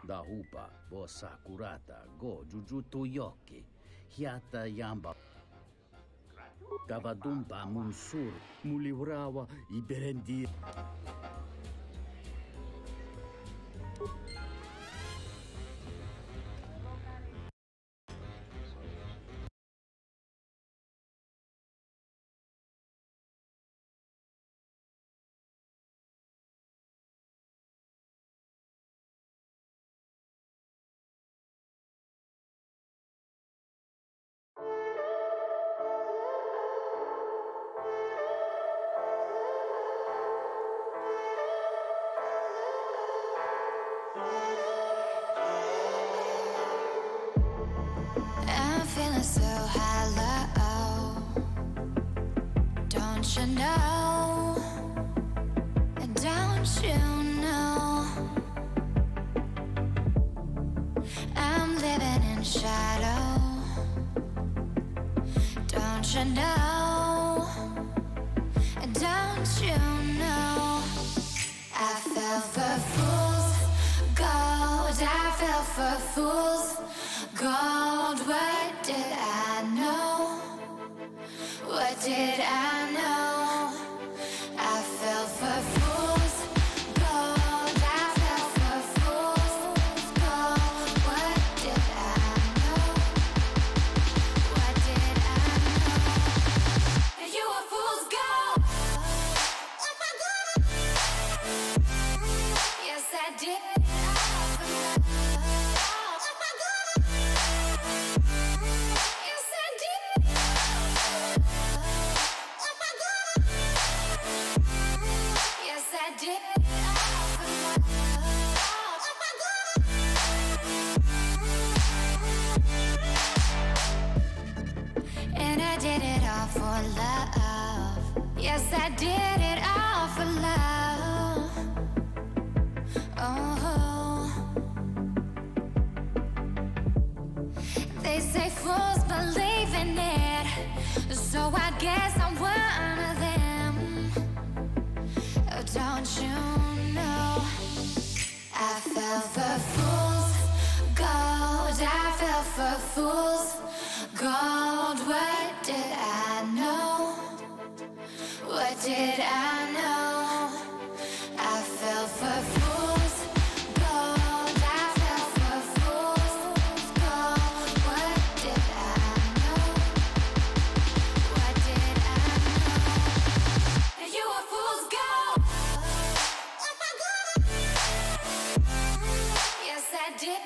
dahupa bosa kurata go jujuto yoki hiata yamba Gavadumpa munsur mulibrawa iberendi I'm feeling so hollow. Don't you know? Don't you know? I'm living in shadow. Don't you know? Don't you know? I fell for fool's gold. I fell for fool's gold. What did I know? What did I know? I fell for fool's gold. I fell for fool's gold. What did I know? What did I know? You were fool's gold. Yes, I did. And I did it all for love. Yes, I did it all for love. Oh, they say fools believe in it, so I guess I'm one of them. Oh, don't you know? I fell for fool's gold. I fell for fool's gold. What did I know? What did I know? I fell for fool's gold. I fell for fool's gold. What did I know? What did I know? You were fool's gold. Yes, I did.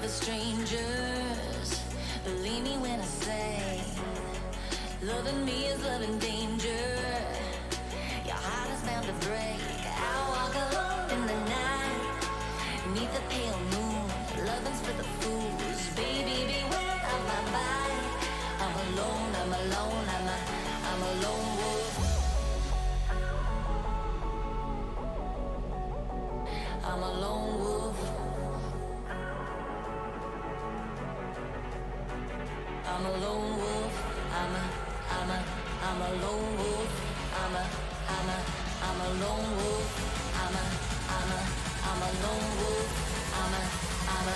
for strangers. Believe me when I say, loving me is loving danger. Your heart is bound to break. I walk alone in the night, neath the pale moon. Loving's for the fools. Baby, beware of my bite. I'm alone, I'm alone, I'm a lone wolf. I'm a lone wolf. I'm a lone wolf. I'm a lone wolf. I'm a lone wolf. I'm a lone wolf. I'm a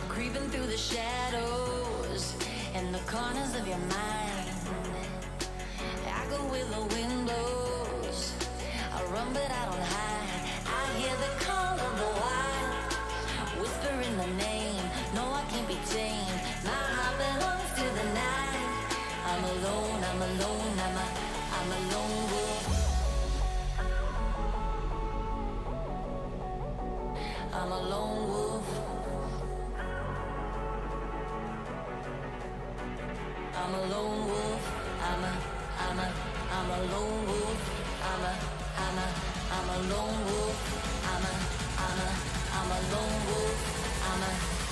creeping through the shadows and the corners of your mind. I go where the wind blows. I run but I don't hide. I hear the call of the wild, whispering the name. No, I can't be tamed. My heart belongs to the night. I'm alone, I'm alone, I'm a lone wolf. I'm a lone wolf. I'm a lone wolf. I'm a lone wolf. I'm a lone wolf. I'm a lone wolf.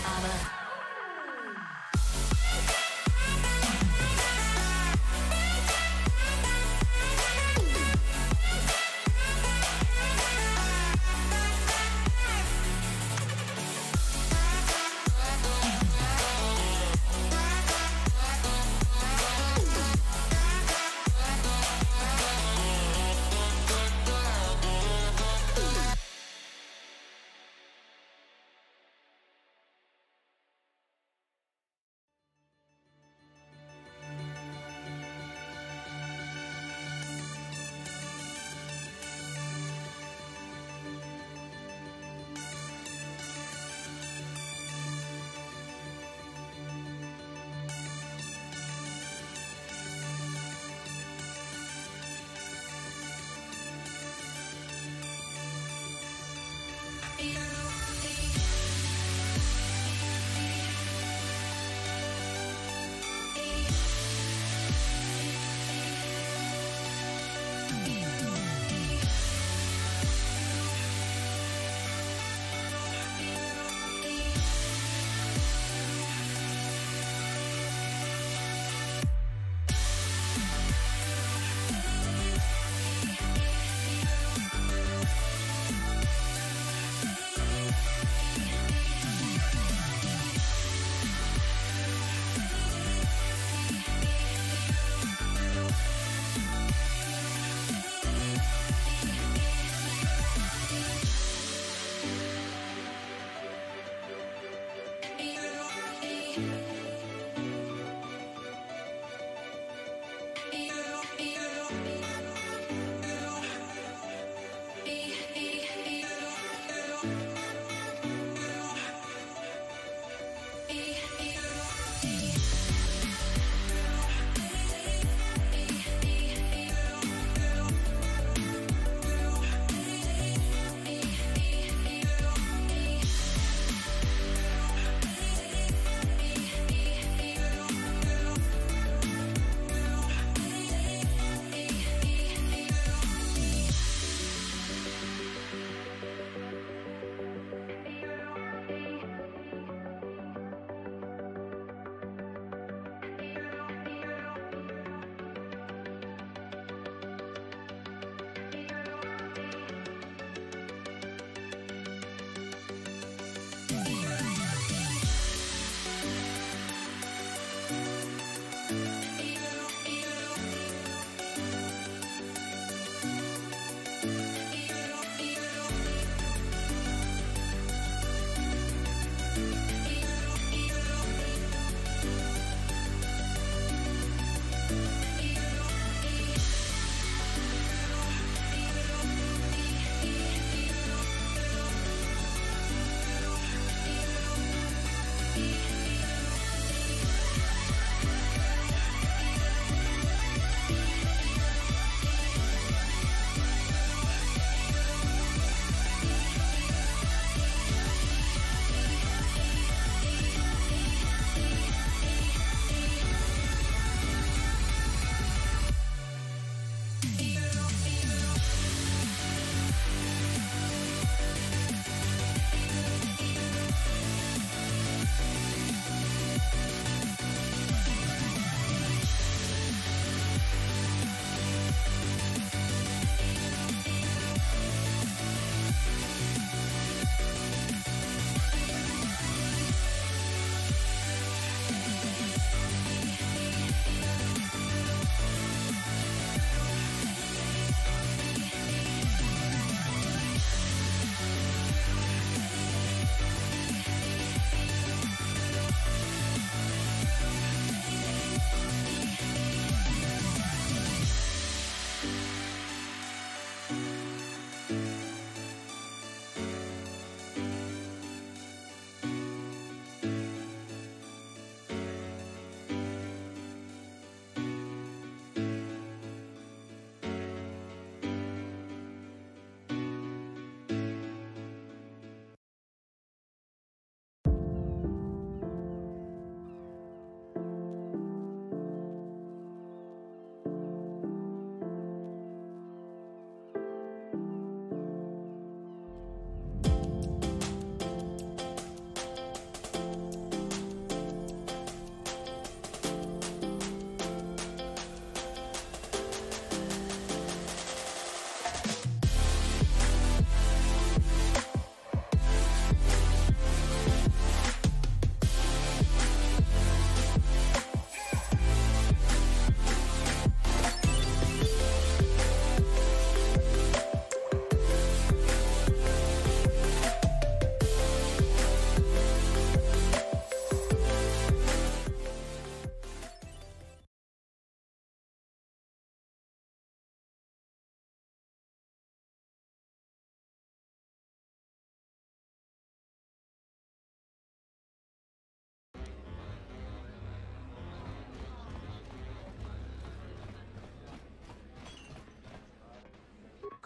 I'm a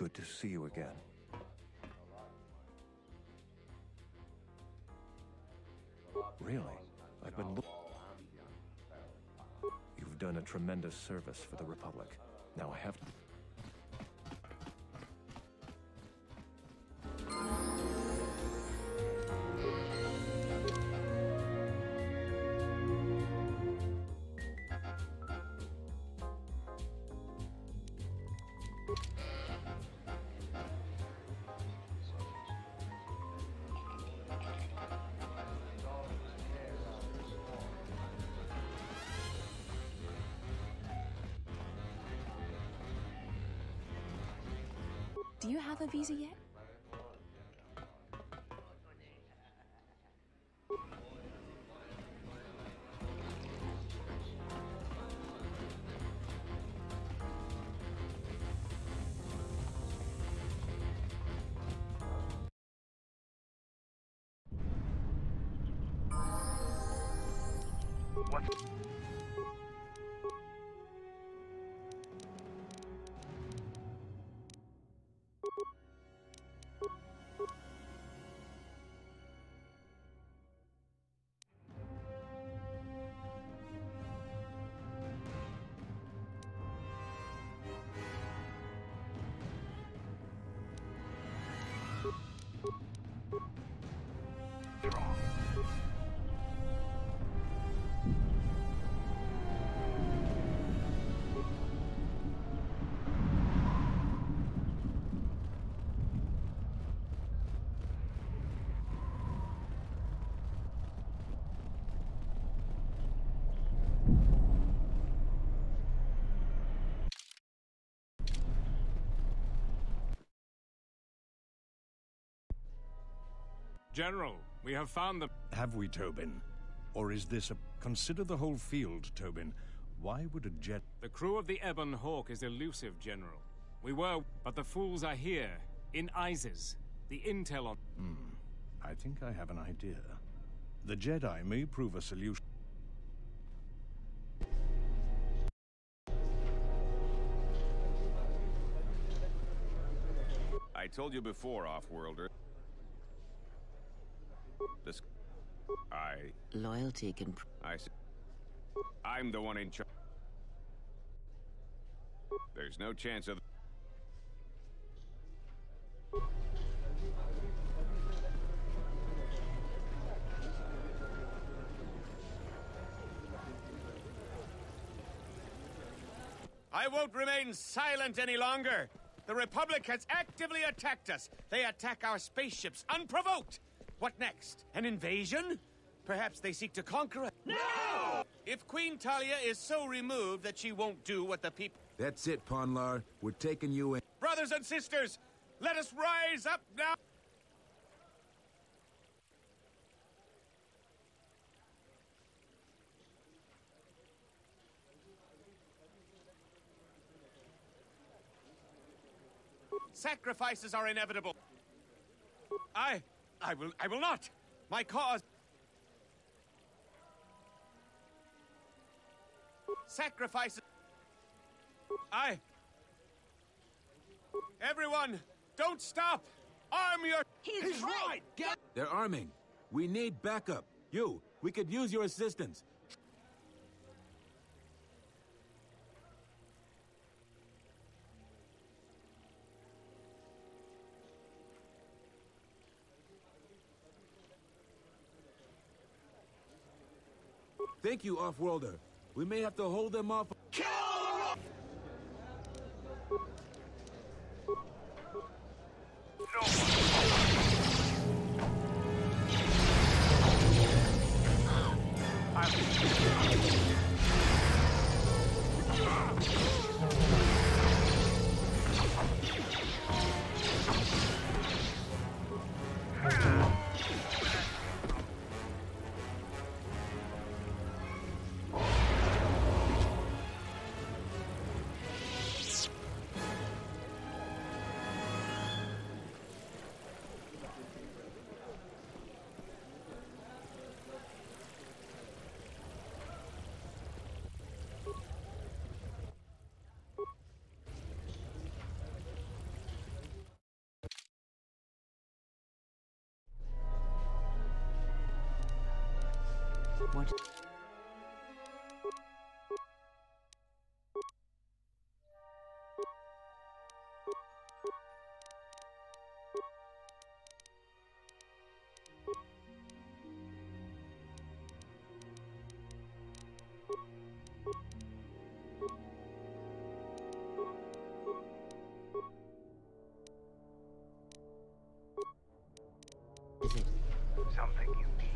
Good to see you again. Really? I've been You've done a tremendous service for the Republic. Now I have to... Do you have a visa yet? What? General, we have found them. Have we, Tobin? Or is this a... Consider the whole field, Tobin. Why would a jet... The crew of the Ebon Hawk is elusive, General. We were, but the fools are here, in ISIS. The intel on... I think I have an idea. The Jedi may prove a solution. I told you before, Off-Worlder. This... Loyalty can... I'm the one in charge. There's no chance of... I won't remain silent any longer. The Republic has actively attacked us. They attack our spaceships unprovoked. What next? An invasion? Perhaps they seek to conquer us. No! If Queen Talia is so removed that she won't do what the people... That's it, Ponlar. We're taking you in. Brothers and sisters, let us rise up now! Sacrifices are inevitable. I will not. My cause... Sacrifices... Everyone, don't stop! Arm your... He's right! They're arming. We need backup. We could use your assistance. Thank you, Off-Worlder. We may have to hold them off. Kill! What? Is it? Something you need.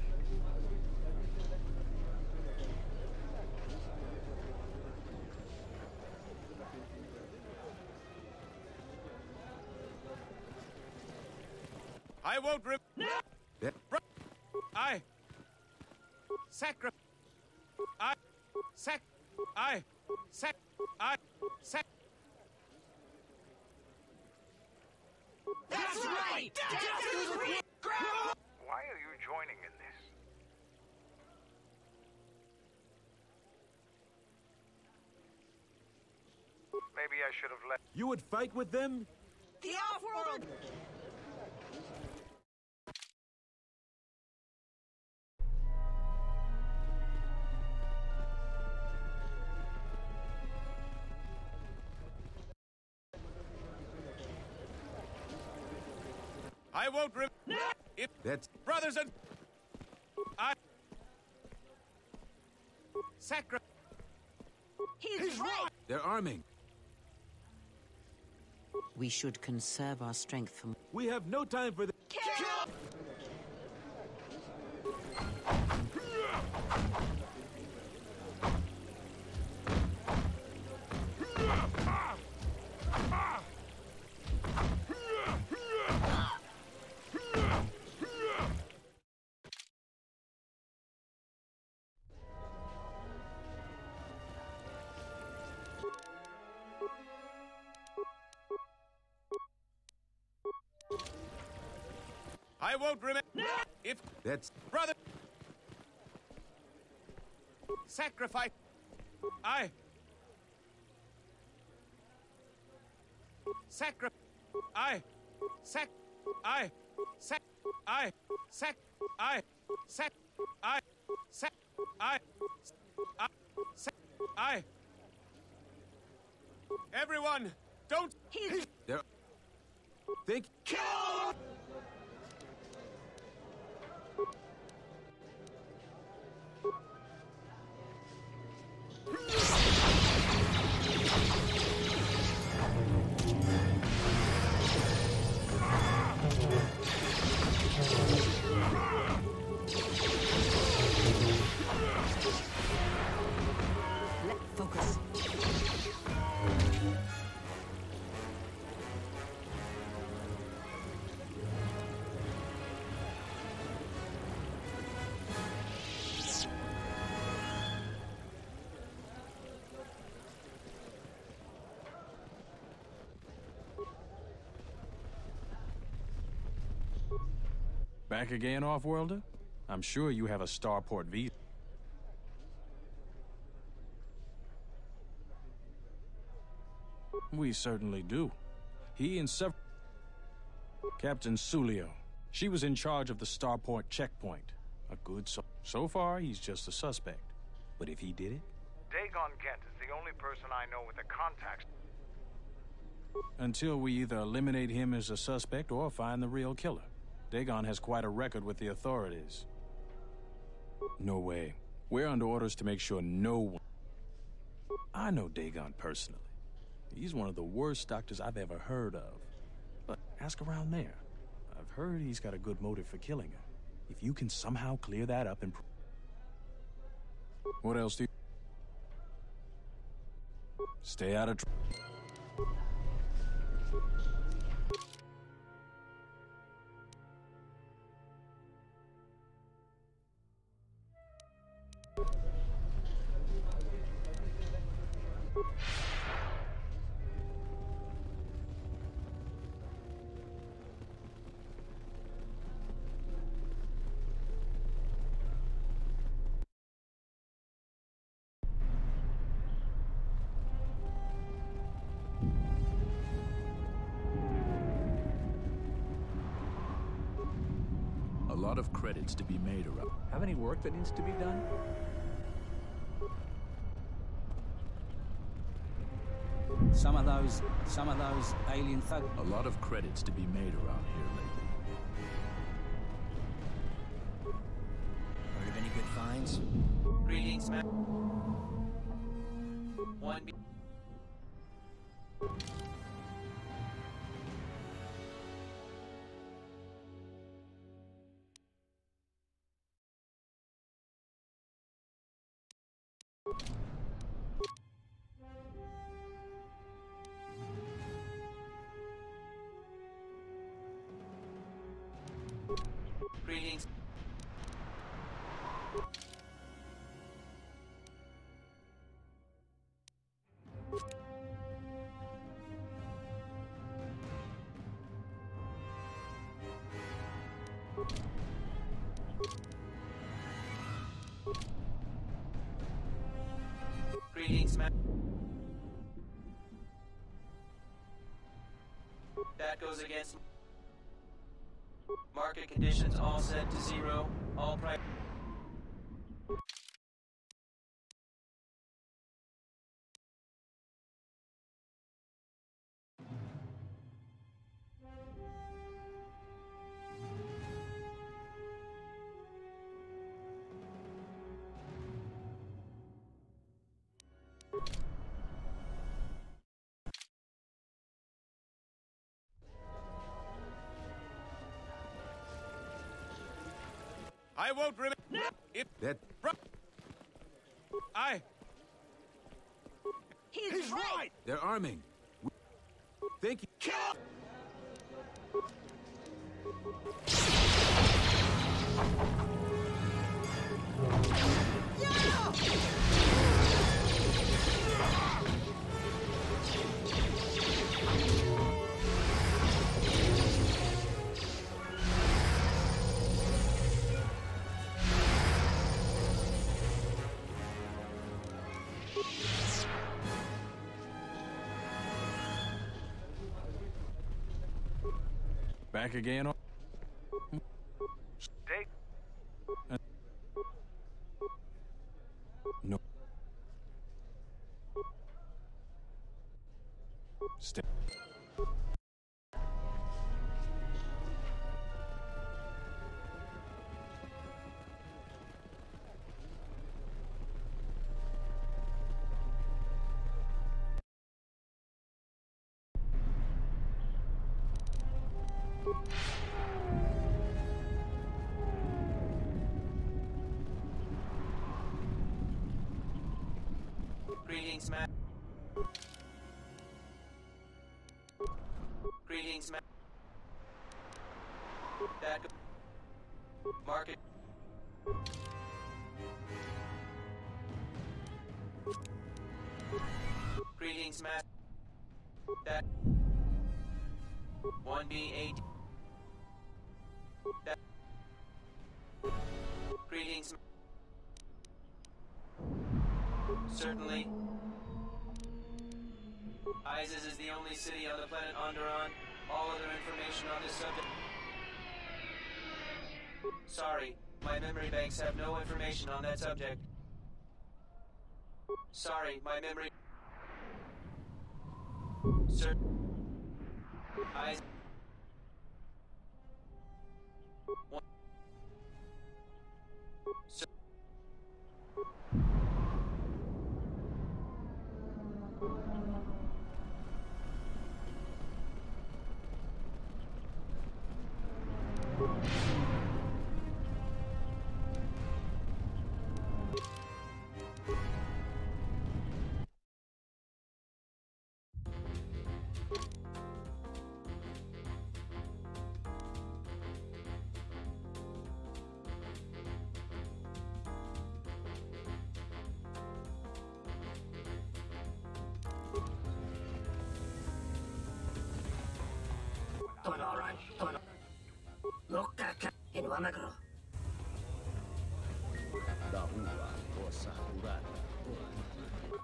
I won't I That's right! Why are you joining in this? Maybe I should have let... You would fight with them? The off-world! I won't if That's... brothers and I He's right! They're arming. We should conserve our strength for... We have no time for this. Kill! I won't remember if That's... brother sacrifice I everyone don't They're... Think... Kill! Focus. Back again, Off-Worlder? I'm sure you have a starport visa. We certainly do. He and several... Captain Sulio. She was in charge of the starport checkpoint. A good so far, he's just a suspect. But if he did it... Dagon Kent is the only person I know with the contacts. Until we either eliminate him as a suspect or find the real killer. Dagon has quite a record with the authorities. No way. We're under orders to make sure no one... I know Dagon personally. He's one of the worst doctors I've ever heard of. But ask around there. I've heard he's got a good motive for killing her. If you can somehow clear that up and... What else do you... Stay out of trouble. lot of credits to be made around. Have any work that needs to be done? Some of those alien thugs. A lot of credits to be made around here lately. Heard of any good finds? Greetings, ma'am. One. Greetings. Greetings, ma'am. That goes against market conditions, all set to 0. All price. I won't remember. If that. He's right! They're arming. Thank you. Kill! Back again? Stay. No. Stay. Greetings, ma'am. Greetings, ma'am. That market. Greetings, ma'am. That 1B8. That greetings. Certainly. Isis is the only city on the planet Onderon. All other information on this subject. Sorry, my memory banks have no information on that subject. Sorry, my memory. Sir. Isis. Sir.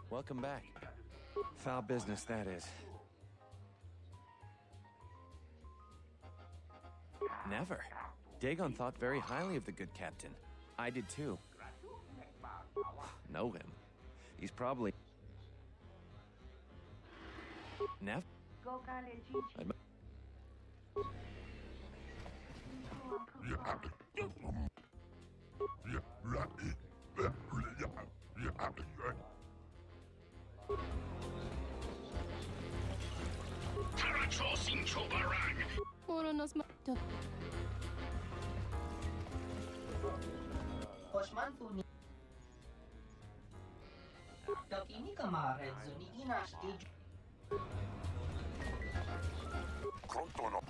Welcome back. Foul business, that is. Never. Dagon thought very highly of the good captain. I did too. Know him. He's probably... Neff? Crontono.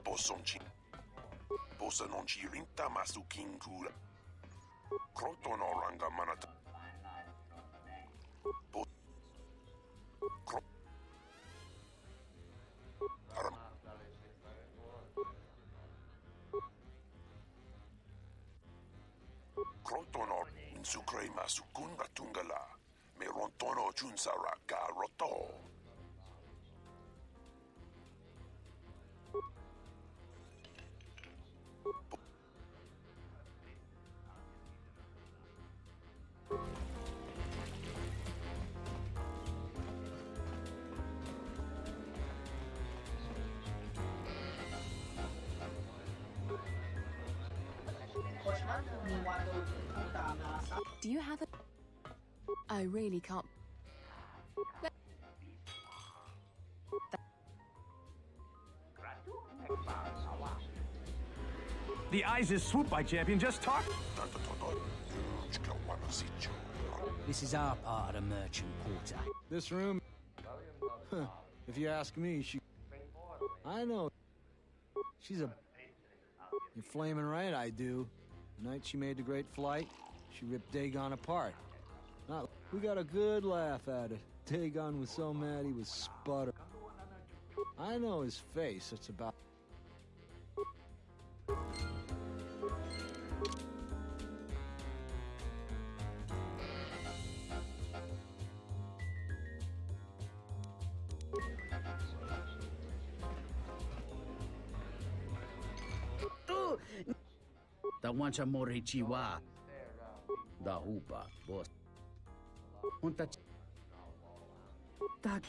Possa non ci rinta masu kinkura. Crontono ranga manata. Crontono in sucre masu kunra tungala. Me rontono junsara garoto. Do you have a... I really can't... The ISIS swoop by champion just talked. This is our part of the merchant quarter. This room... if you ask me, she... I know. She's a... You're flaming right, I do. The night she made the great flight, she ripped Dagon apart. We got a good laugh at it. Dagon was so mad he was sputtering. I know his face, it's about... Da wancha mori chiwa. Da hupa, boss. Unta tak.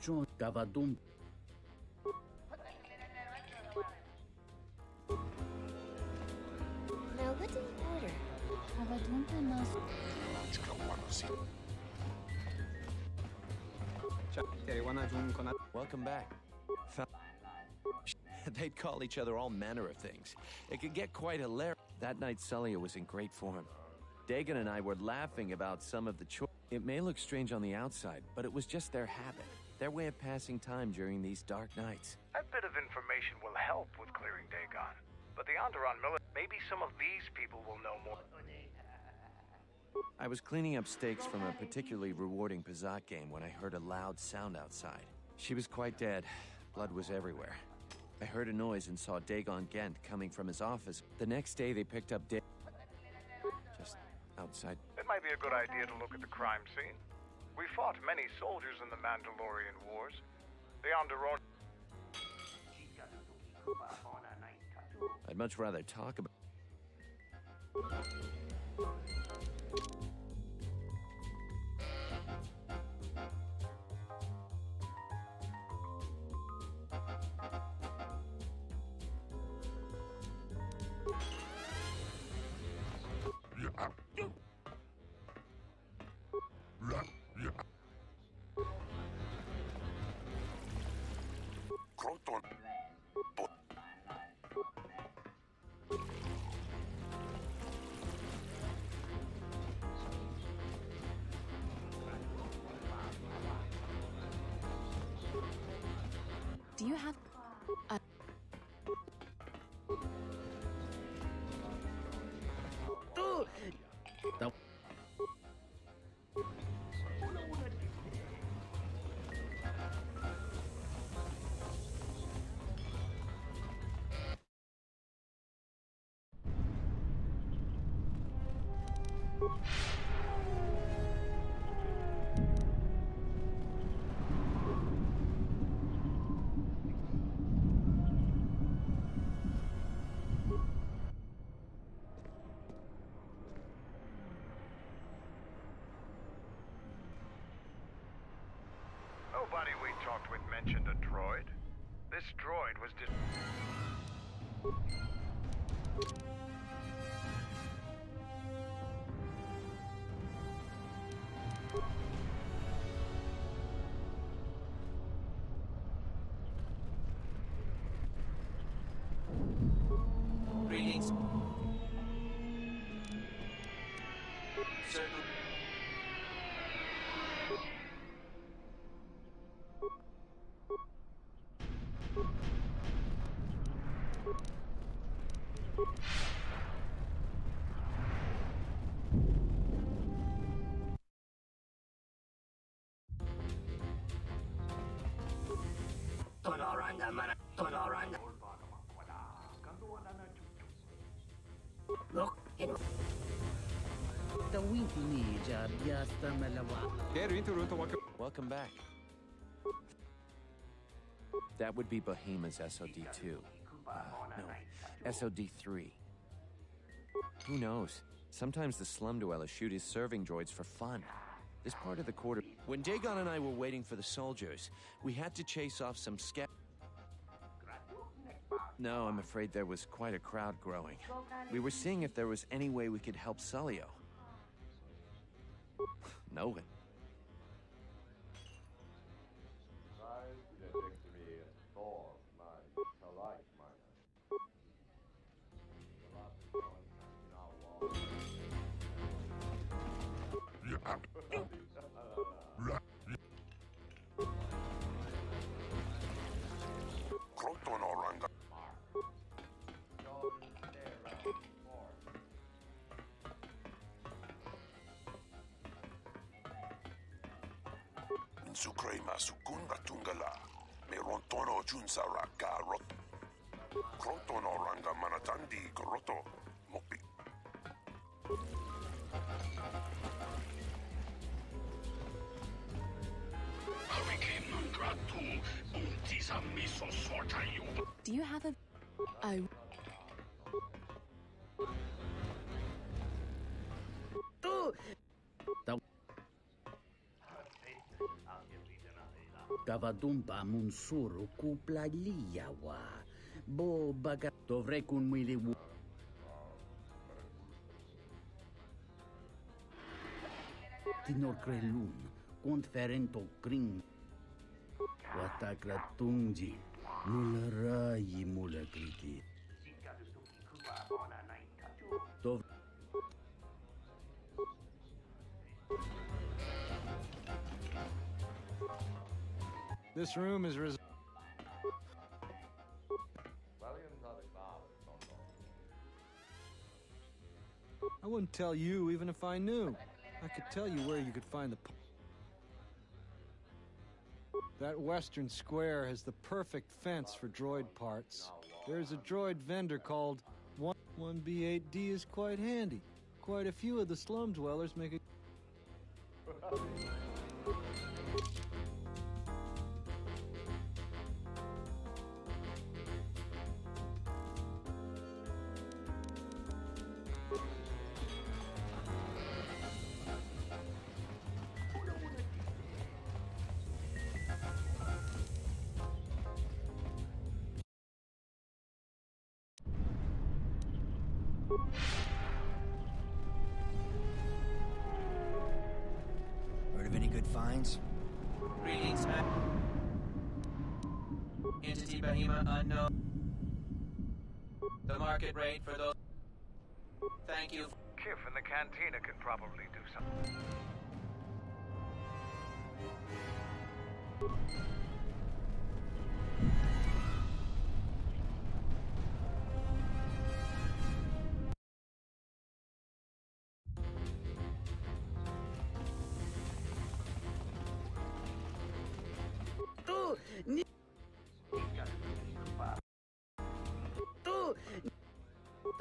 John Gavadum. Now, what do we order? Gavadum mas. Welcome back. They'd call each other all manner of things. It could get quite hilarious. That night, Celia was in great form. Dagon and I were laughing about some of the It may look strange on the outside, but it was just their habit, their way of passing time during these dark nights. That bit of information will help with clearing Dagon. But the Onderon military, maybe some of these people will know more. I was cleaning up stakes from a particularly rewarding Pizat game when I heard a loud sound outside. She was quite dead. Blood was everywhere. I heard a noise and saw Dagon Gent coming from his office. The next day, they picked up just outside. It might be a good idea to look at the crime scene. We fought many soldiers in the Mandalorian Wars. The Onderon... I'd much rather talk about... Do you have... Da droid. This droid was Greetings. Certain. Welcome back. That would be Bohema's SOD-2. No, SOD-3. Who knows? Sometimes the slum dwellers shoot his serving droids for fun. This part of the quarter... When Dagon and I were waiting for the soldiers, we had to chase off some No, I'm afraid there was quite a crowd growing. We were seeing if there was any way we could help Sulio. No one. Sukrema sukunda tungala, merontono junsara garot. Krotono ranga manatandi groto, mopi. Do you have a... Oh. Kavadumpa munsuru kupla liyawa. Bo baga dovrei kun mwili wu. Tinor krelun, conferento kring. Watakra tungji, mularayi mulakriti. Dov. This room is I wouldn't tell you even if I knew. I could tell you where you could find the... That western square has the perfect fence for droid parts. There's a droid vendor called 1B8D is quite handy. Quite a few of the slum dwellers make it... Heard of any good finds? Greetings, man. Entity Bahima unknown. The market rate for those. Thank you. Kif in the cantina can probably do something.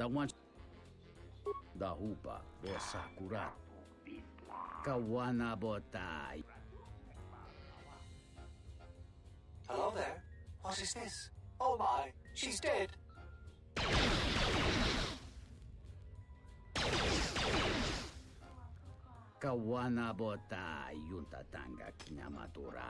Tawan Dahupa Bosakurat Kawana Botai. Hello there. What is this? Oh my, she's dead. Kawana Botai Yuntatanga Kinamatura.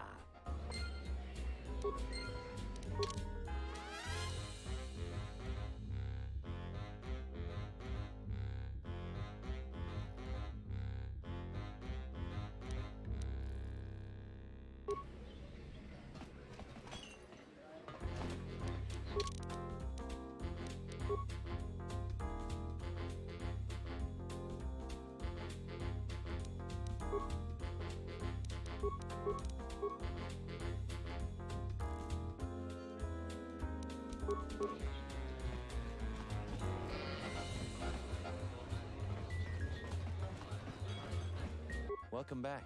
Welcome back.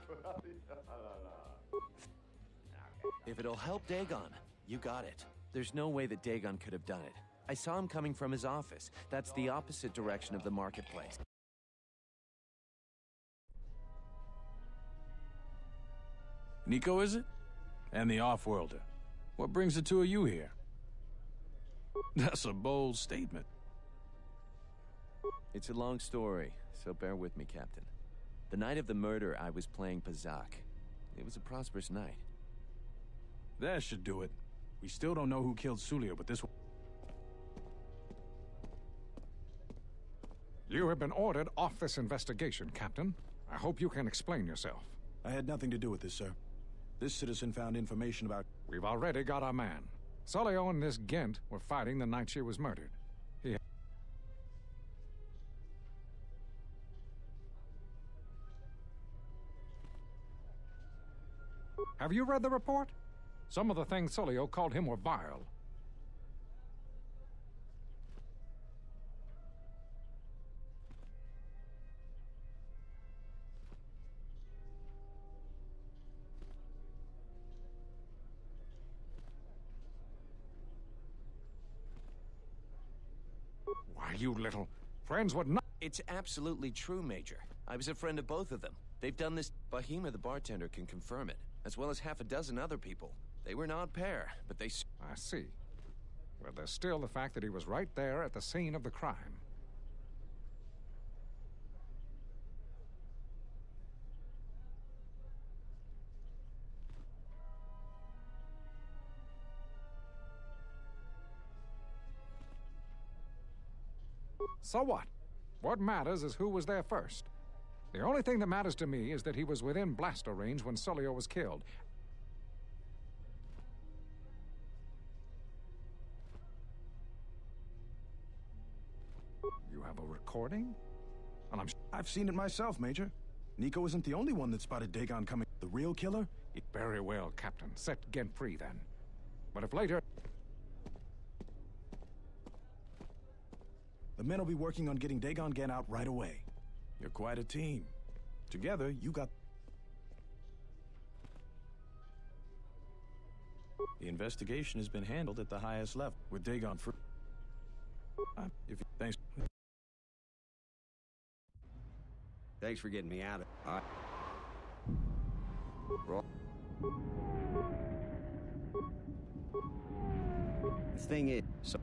If it'll help Dagon, you got it. There's no way that Dagon could have done it. I saw him coming from his office. That's the opposite direction of the marketplace. Nico, is it? And the off-worlder. What brings the two of you here? That's a bold statement. It's a long story, so bear with me, Captain. The night of the murder, I was playing Pazak. It was a prosperous night. That should do it. We still don't know who killed Sulio, but this one... You have been ordered off this investigation, Captain. I hope you can explain yourself. I had nothing to do with this, sir. This citizen found information about... We've already got our man. Sulio and this Gent were fighting the night she was murdered. Have you read the report? Some of the things Sulio called him were vile. Why, you little... Friends would not... It's absolutely true, Major. I was a friend of both of them. They've done this... Bahima the bartender can confirm it, as well as half a dozen other people. They were an odd pair, but they... I see. Well, there's still the fact that he was right there at the scene of the crime. So what? What matters is who was there first. The only thing that matters to me is that he was within blaster range when Sulio was killed. You have a recording? And I've seen it myself, Major. Nico isn't the only one that spotted Dagon coming. The real killer? Very well, Captain. Set Gent free, then. But if later... The men will be working on getting Dagon Gent out right away. You're quite a team. Together, you got... The investigation has been handled at the highest level, with Dagon for... Thanks. Thanks for getting me out of... The thing is... So...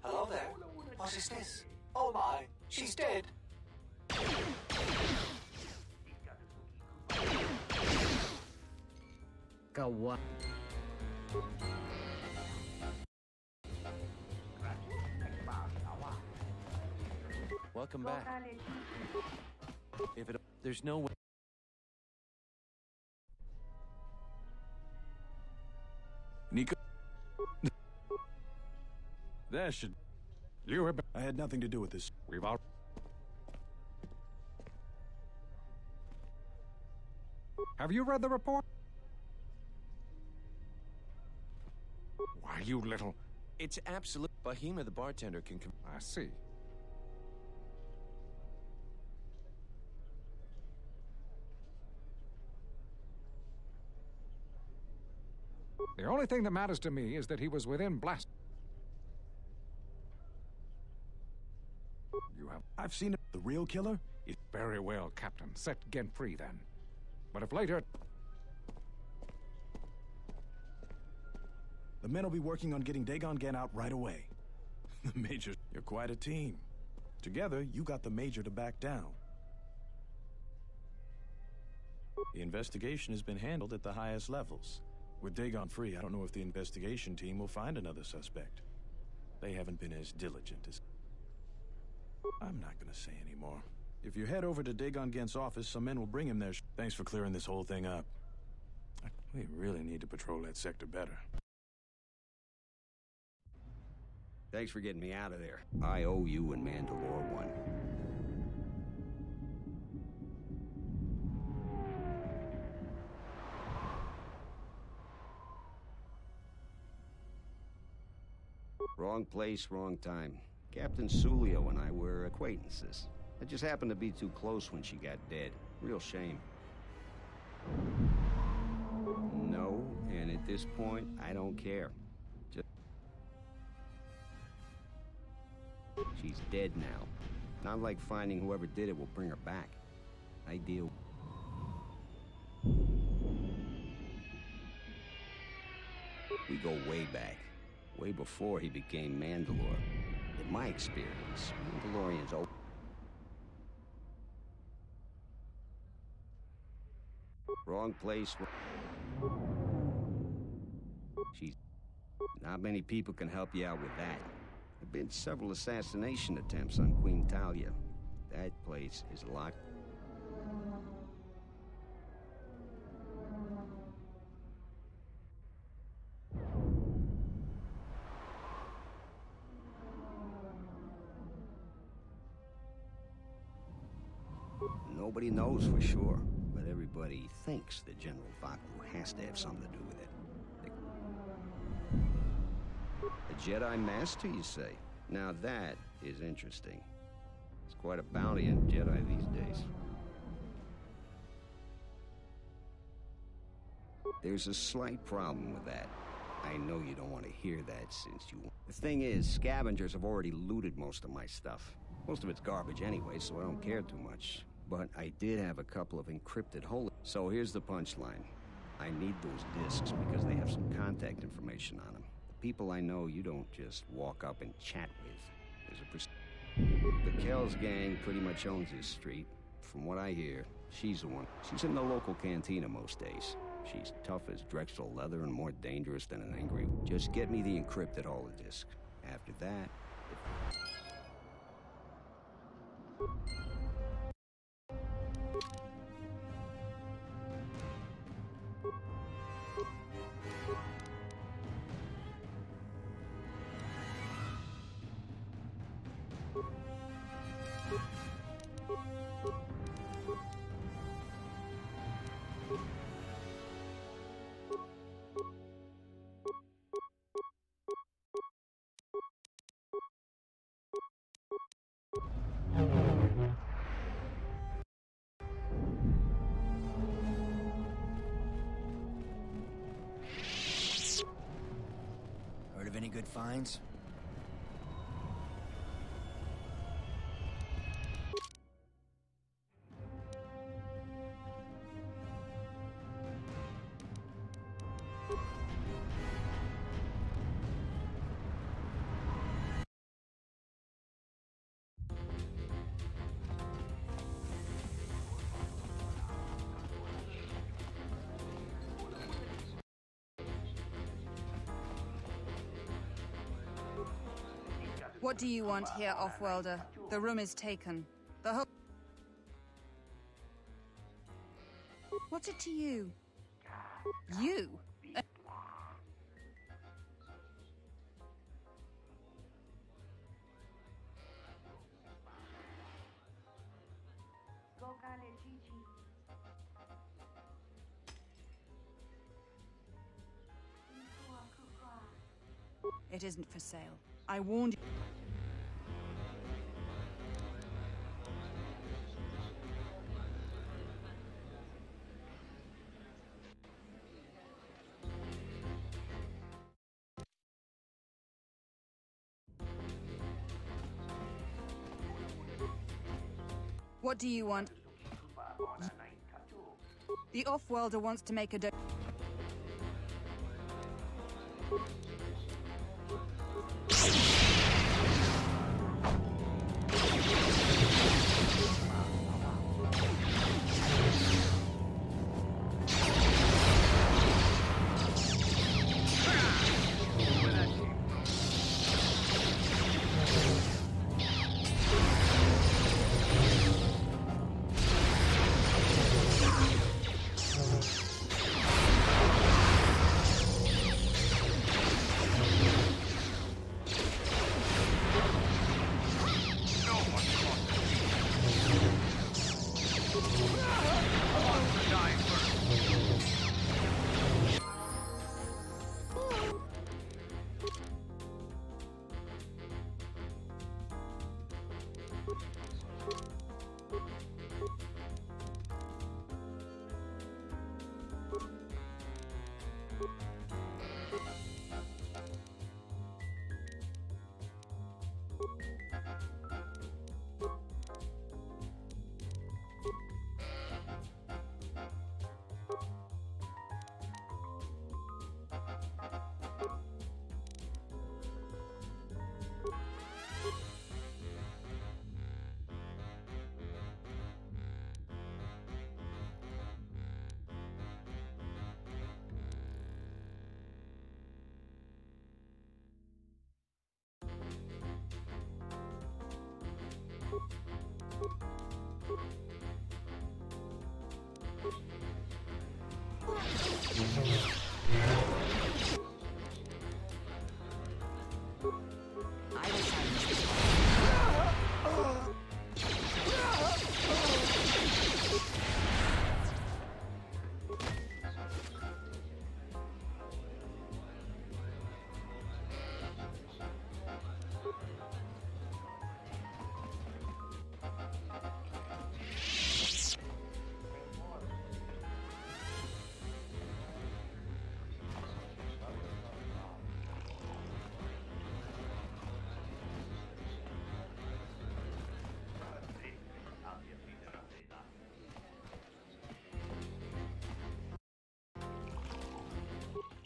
Hello there. What is this? Oh my, she's dead. Kawa. Welcome back. If it... There's no way... Nico? That should... You have been... I had nothing to do with this. We've all... Have you read the report? Why, you little... It's absolute... Bahima the bartender can... I see. The only thing that matters to me is that he was within blast... You have... I've seen it. The real killer? Very well, Captain. Set Gent free, then. But if later... The men will be working on getting Dagon Gen out right away. The Major, you're quite a team. Together, you got the Major to back down. The investigation has been handled at the highest levels. With Dagon free, I don't know if the investigation team will find another suspect. They haven't been as diligent as... I'm not gonna say anymore. If you head over to Dagon Gen's office, some men will bring him there. Thanks for clearing this whole thing up. We really need to patrol that sector better. Thanks for getting me out of there. I owe you and Mandalore one. Wrong place, wrong time. Captain Sulio and I were acquaintances. I just happened to be too close when she got dead. Real shame. No, and at this point, I don't care. She's dead now. Not like finding whoever did it will bring her back. I deal. We go way back. Way before he became Mandalore. In my experience, Mandalorians open. Wrong place. She's... Not many people can help you out with that. There have been several assassination attempts on Queen Talia. That place is locked. Nobody knows for sure, but everybody thinks that General Vaku has to have something to do with it. A Jedi Master, you say? Now that is interesting. It's quite a bounty on Jedi these days. There's a slight problem with that. I know you don't want to hear that since you... The thing is, scavengers have already looted most of my stuff. Most of it's garbage anyway, so I don't care too much. But I did have a couple of encrypted holy... So here's the punchline. I need those discs because they have some contact information on them. The people I know you don't just walk up and chat with. There's a... The Kells gang pretty much owns this street. From what I hear, she's the one. She's in the local cantina most days. She's tough as Drexel leather and more dangerous than an angry... Just get me the encrypted holodisc. After that... Heard of any good finds? What do you want here, Off-Worlder? The room is taken. The whole... What's it to you? You? It isn't for sale. I warned you. What do you want? The Off-Worlder wants to make a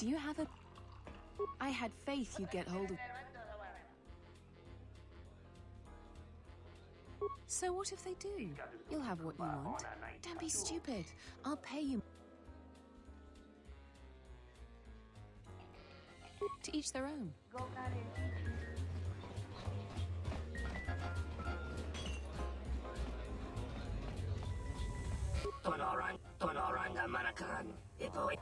Do you have a... I had faith you'd get hold of... So what if they do? You'll have what you want. Don't be stupid. I'll pay you. To each their own. Tonoran na manakaran. Ito ay...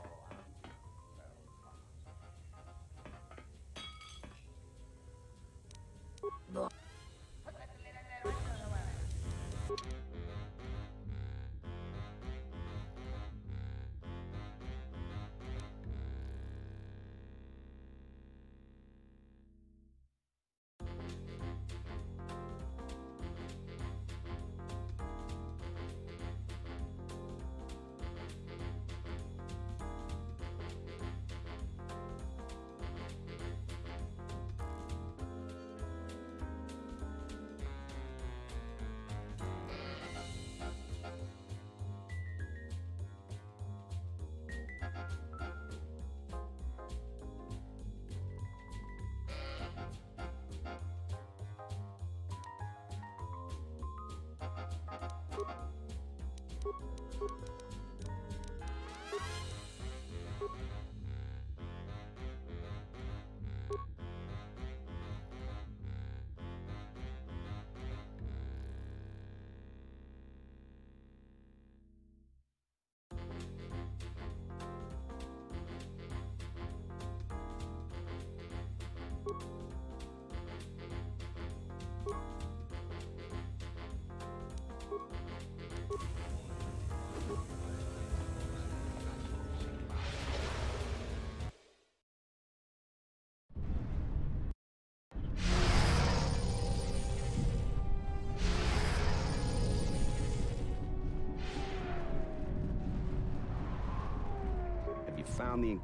Found the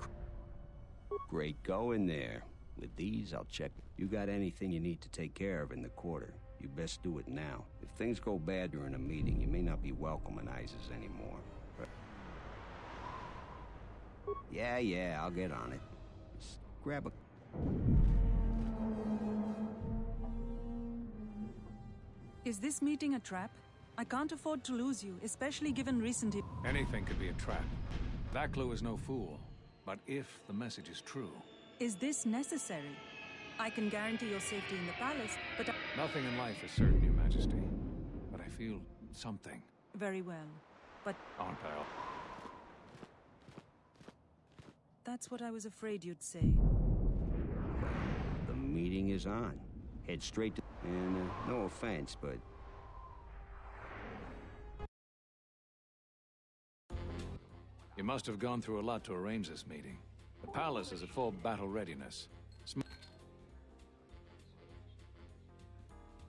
Great, go in there. With these, I'll check. You got anything you need to take care of in the quarter, you best do it now. If things go bad during a meeting, you may not be welcome in ISIS anymore. But... Yeah, I'll get on it. Just grab a... Is this meeting a trap? I can't afford to lose you, especially given recent... Anything could be a trap. That clue is no fool. But if the message is true... Is this necessary? I can guarantee your safety in the palace, but... Nothing in life is certain, Your Majesty. But I feel something. Very well, but... Aren't I all? That's what I was afraid you'd say. The meeting is on. Head straight to... And no offense, but... You must have gone through a lot to arrange this meeting. The palace is at full battle readiness.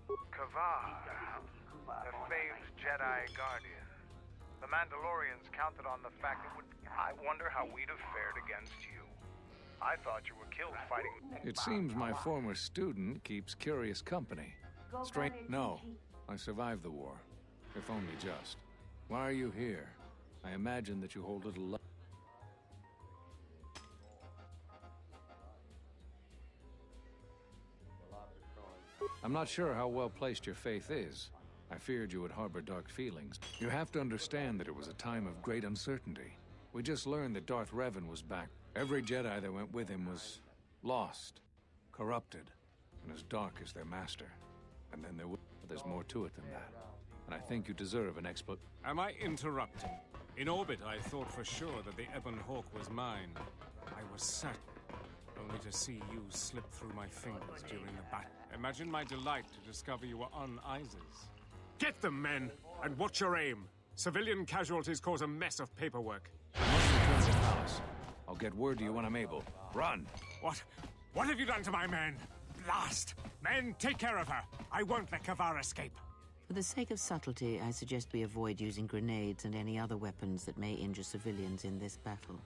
Kavar, the famed Jedi Guardian. The Mandalorians counted on the fact that I wonder how we'd have fared against you. I thought you were killed fighting... It seems my former student keeps curious company. No, I survived the war. If only just. Why are you here? I imagine that you hold little love. I'm not sure how well placed your faith is. I feared you would harbor dark feelings. You have to understand that it was a time of great uncertainty. We just learned that Darth Revan was back. Every Jedi that went with him was lost, corrupted, and as dark as their master. And then there's more to it than that. And I think you deserve an explanation. Am I interrupting? In orbit, I thought for sure that the Ebon Hawk was mine. I was certain, only to see you slip through my fingers during the battle. Imagine my delight to discover you were on ISIS. Get them, men, and watch your aim. Civilian casualties cause a mess of paperwork. I must return to the palace. I'll get word to you when I'm able. Run! What have you done to my men? Blast! Men, take care of her. I won't let Kavar escape. For the sake of subtlety, I suggest we avoid using grenades and any other weapons that may injure civilians in this battle.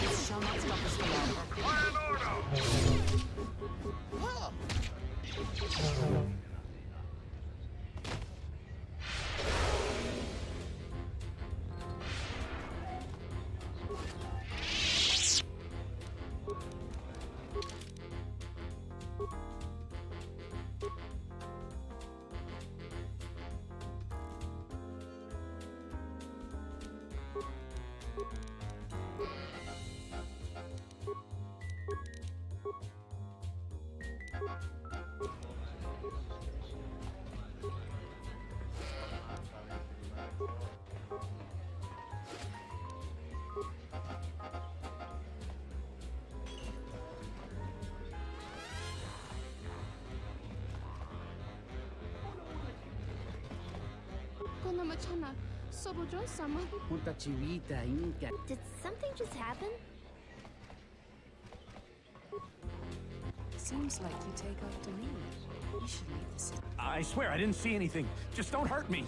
This shall not stop us for long. Punta Chivita, Inca. Did something just happen? Seems like you take after me. You should leave the city. I swear I didn't see anything. Just don't hurt me.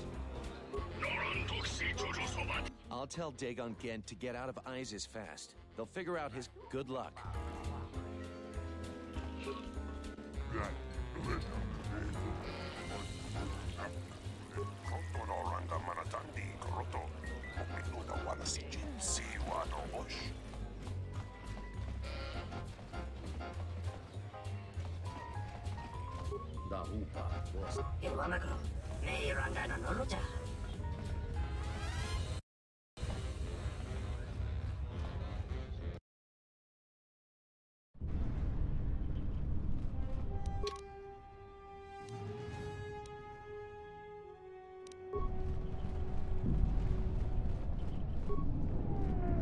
I'll tell Dagon Gent to get out of Isis fast. They'll figure out his good luck.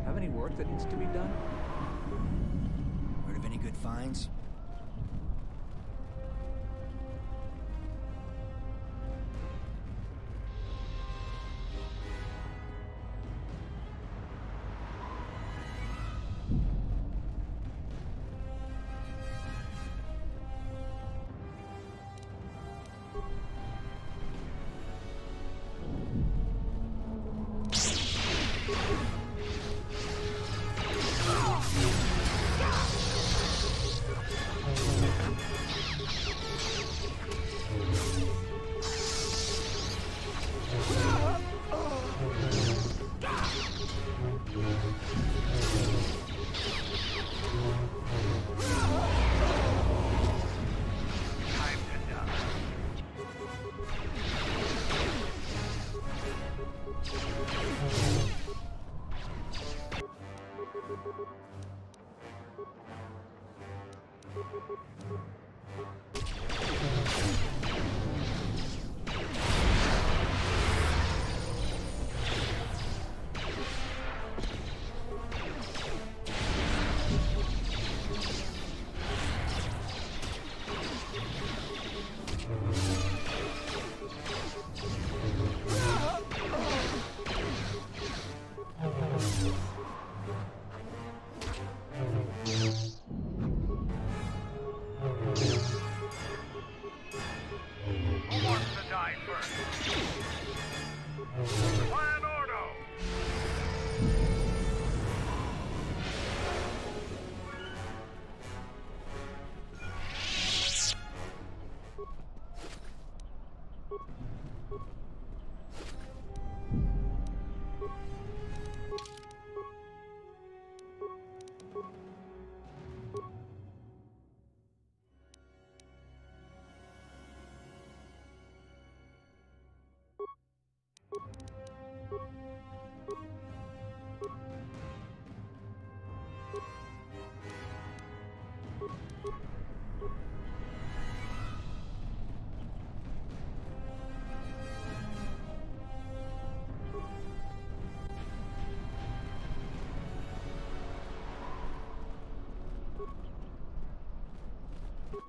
Have any work that needs to be done? Heard of any good finds?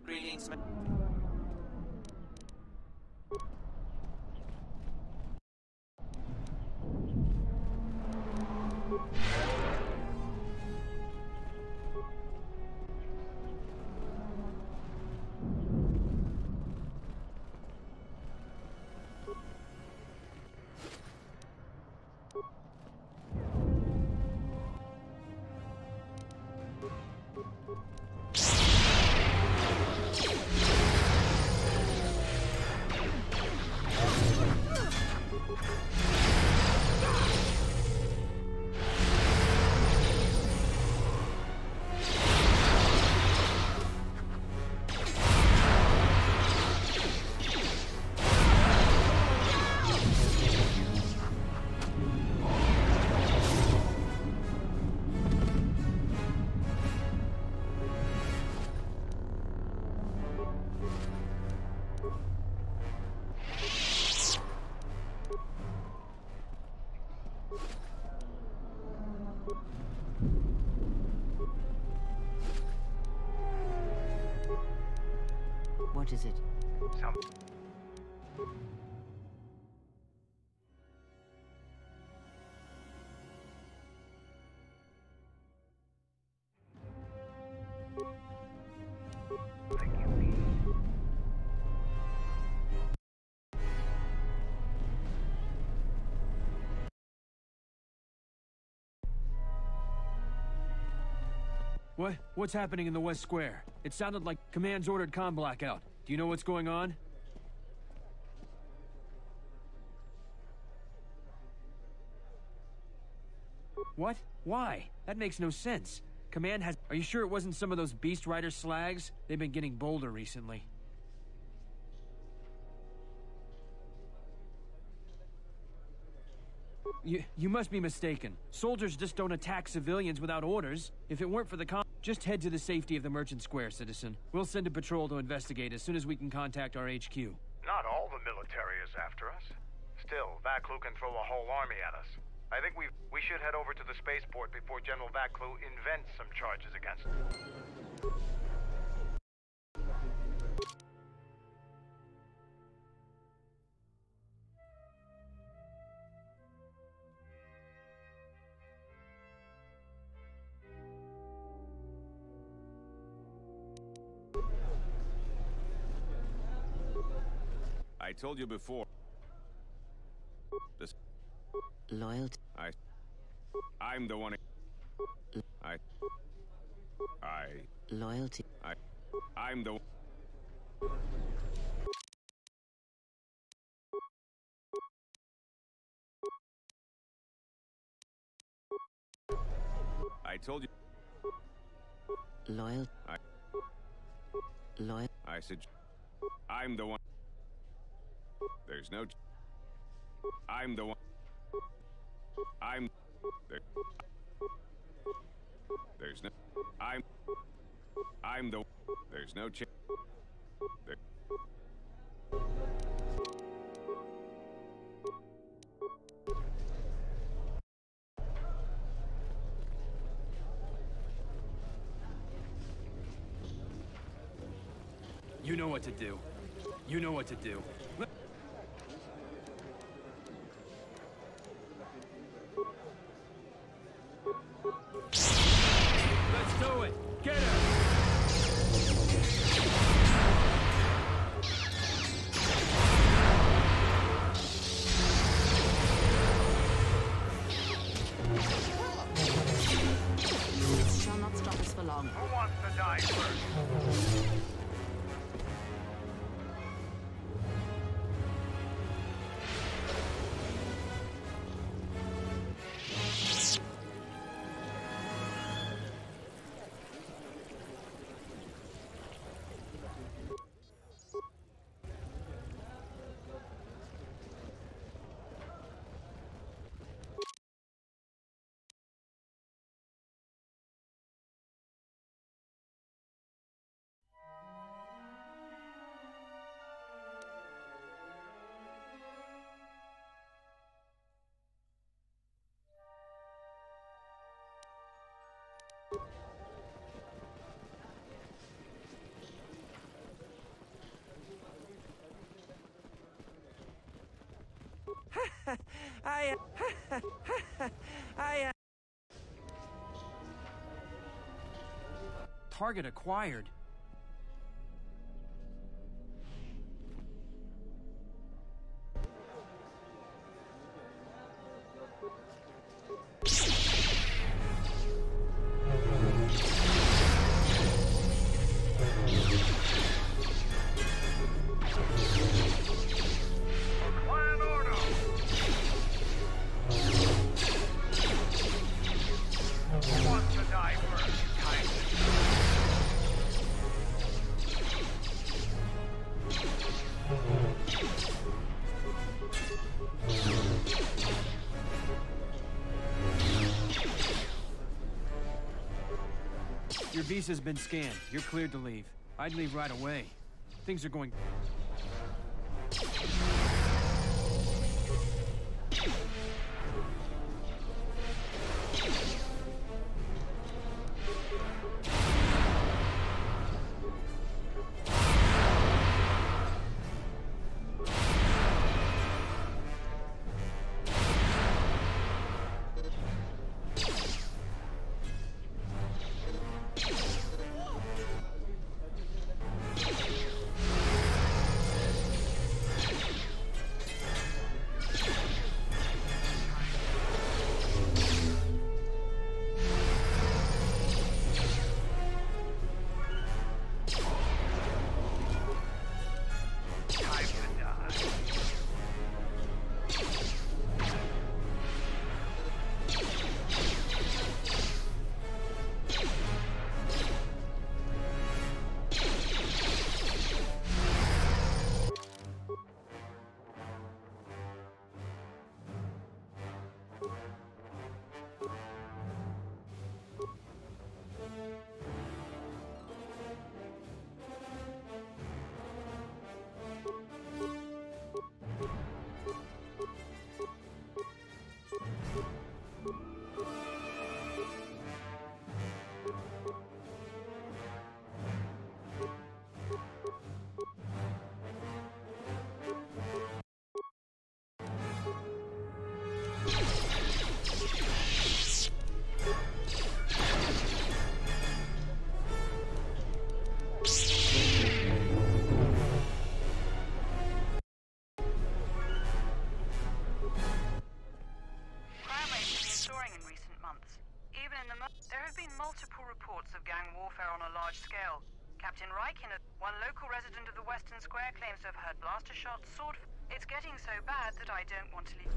Greetings, What is it? What's happening in the West Square? It sounded like Command's ordered comm blackout. Do you know what's going on? What? Why? That makes no sense. Command has... Are you sure it wasn't some of those Beast Rider slags? They've been getting bolder recently. You must be mistaken. Soldiers just don't attack civilians without orders. If it weren't for the just head to the safety of the Merchant Square, citizen. We'll send a patrol to investigate as soon as we can contact our HQ. Not all the military is after us. Still, Vaklu can throw a whole army at us. I think we should head over to the spaceport before General Vaklu invents some charges against us. I told you before. This Loyalty. I'm the one. Loyalty. I'm the. I told you. Loyal. Loyal. I said. I'm the one. There's no. I'm the one. I'm. There's no. I'm the. There's no chance. You know what to do. You know what to do. Let's do it! Get her! This shall not stop us for long. Who wants to die first? Target acquired. Your visa's been scanned. You're cleared to leave. I'd leave right away. Things are going... Captain Rykin, one local resident of the Western Square, claims to have heard blaster shots, sword... It's getting so bad that I don't want to leave.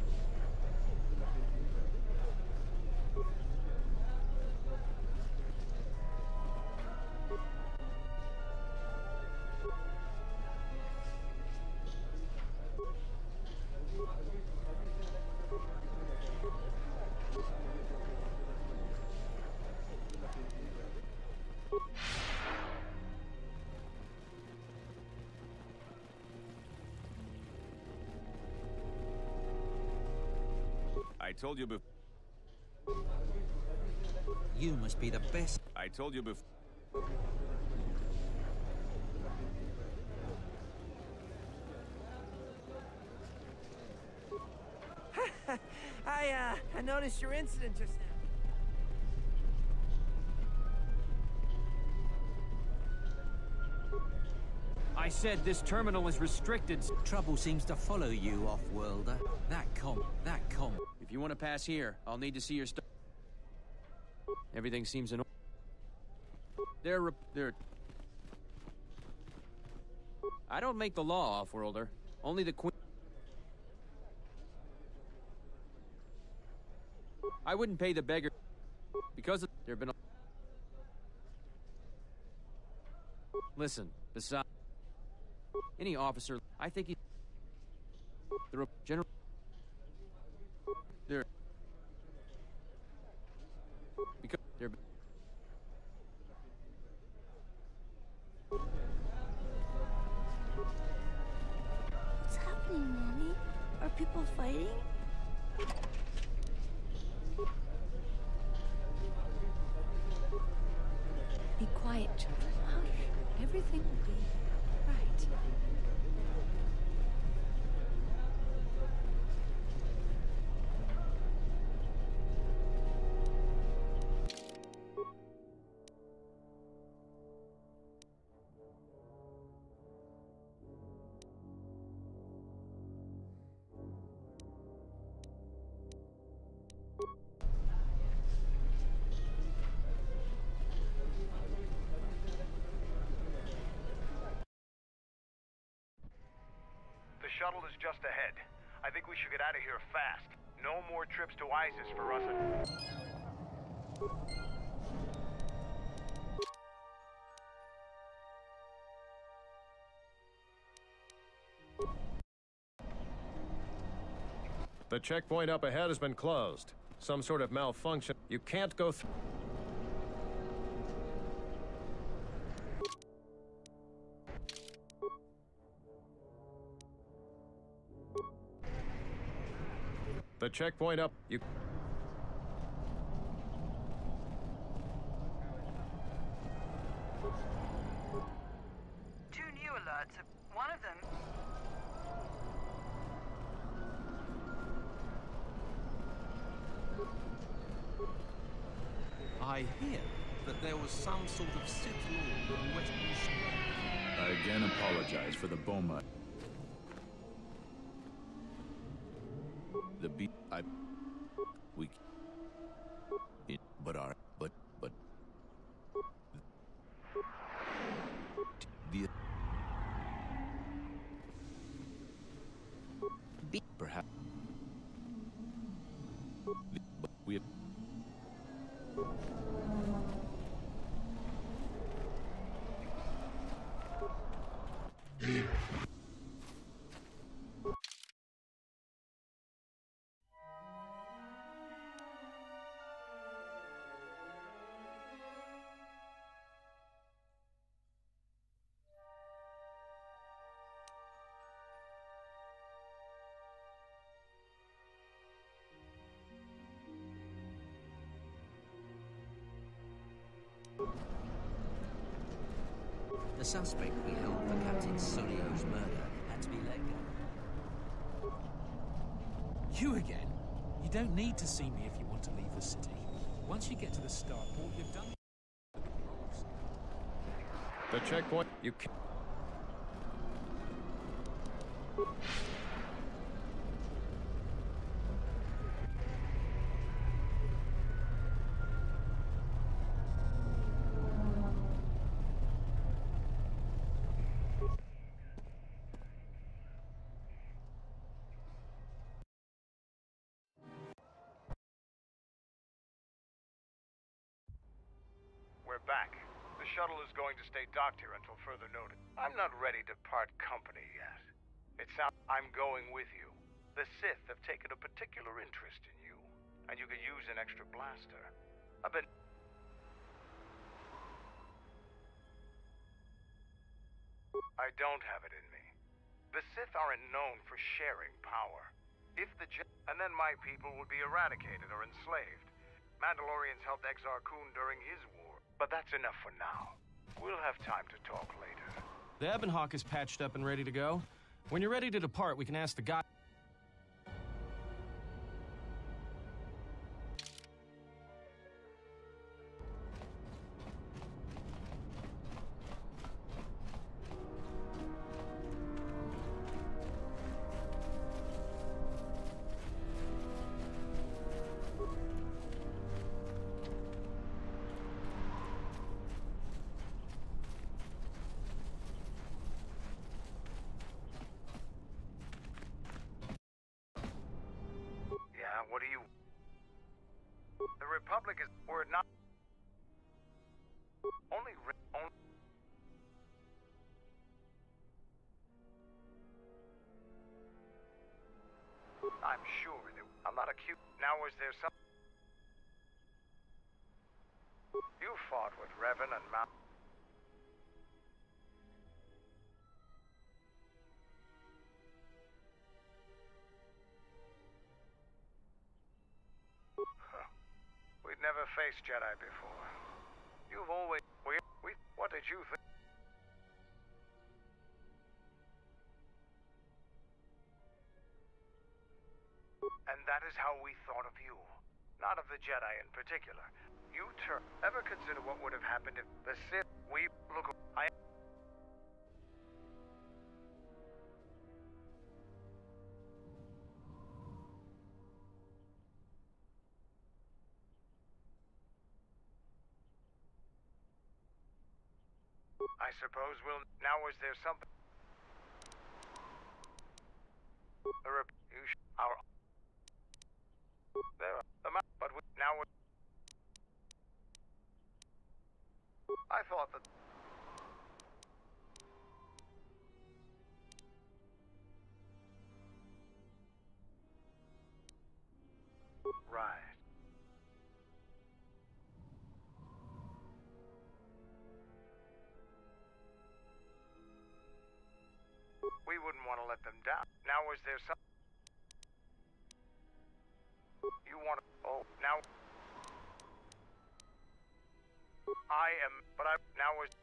I told you before. You must be the best. I told you before. I noticed your incident just now. I said this terminal is restricted. Trouble seems to follow you, off-worlder. That com. If you want to pass here, I'll need to see your stuff. Everything seems in order. They're... I don't make the law, off-worlder. Only the Queen... I wouldn't pay the beggar... Because there have been... Listen, besides... Any officer... I think he... The general... There... Because... There... What's happening, Nanny? Are people fighting? Be quiet, children. Hush. Everything will be right. The shuttle is just ahead. I think we should get out of here fast. No more trips to ISIS for us. The checkpoint up ahead has been closed. Some sort of malfunction. You can't go through. The checkpoint up. You. Two new alerts. One of them... I hear that there was some sort of Sith Lord in Western Square. I again apologize for the Boma. The beat we it but our but the beat perhaps but we The suspect we held for Captain Solio's murder had to be let go. You again? You don't need to see me if you want to leave the city. Once you get to the starport, you've done... The checkpoint. You can. we're back. The shuttle is going to stay docked here until further notice. I'm not ready to part company yet. It sounds I'm going with you. The Sith have taken a particular interest in you, and you could use an extra blaster. I've been... I don't have it in me. The Sith aren't known for sharing power. If the and then my people would be eradicated or enslaved. Mandalorians helped Exar Kun during his war. But that's enough for now. We'll have time to talk later. The Ebon Hawk is patched up and ready to go. When you're ready to depart, we can ask the guy. What do you... The Republic is... We're not... Only... I'm sure that... I'm not accused... Now is there some... You fought with Revan and Mount... We'd never faced Jedi before. You've always... What did you think? And that is how we thought of you. Not of the Jedi in particular. You ever consider what would have happened if the Sith... Look... I suppose we'll... Now is there something... Our... There are... But now we're... I thought that... Right. We wouldn't want to let them down. Now is there some... You want to... Oh, now... I am... But I... Now is...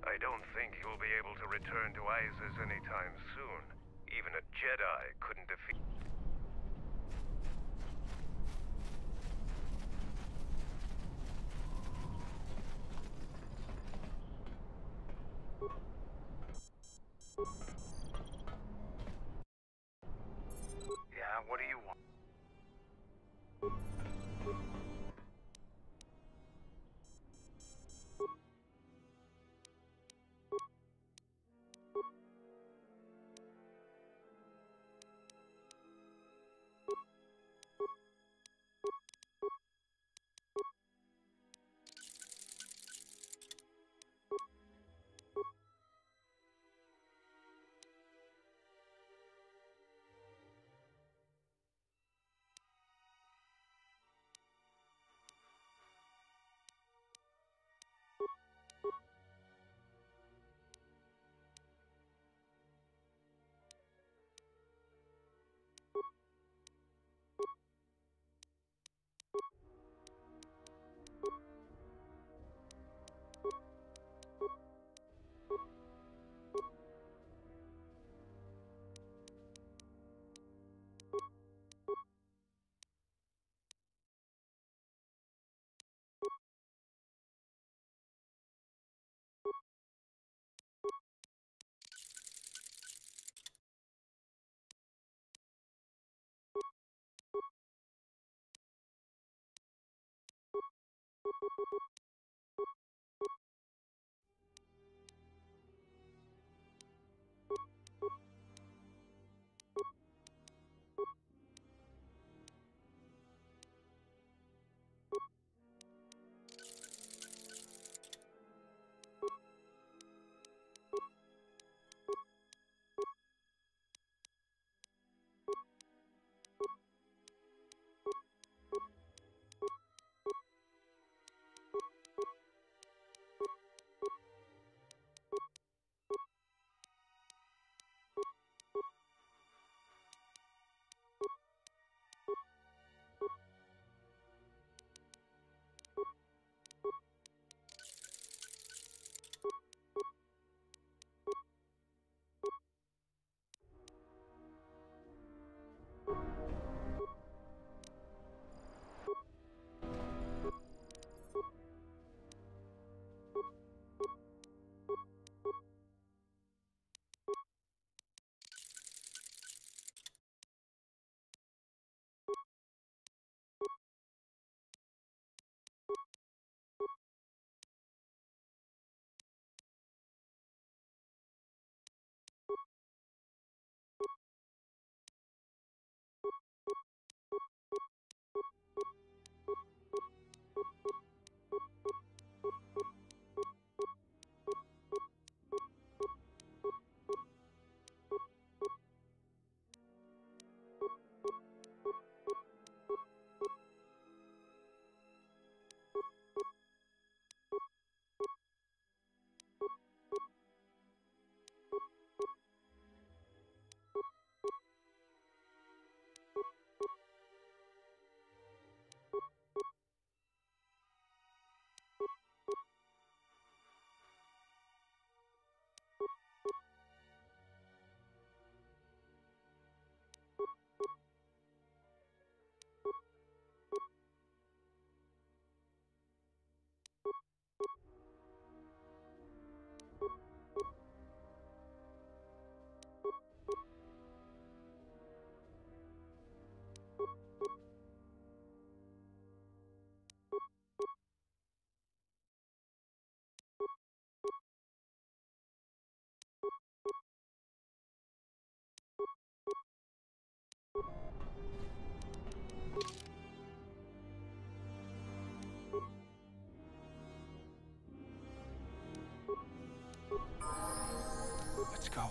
I don't think you'll be able to return to Isis anytime soon. Even a Jedi couldn't defeat... Yeah, what do you want? Let's go.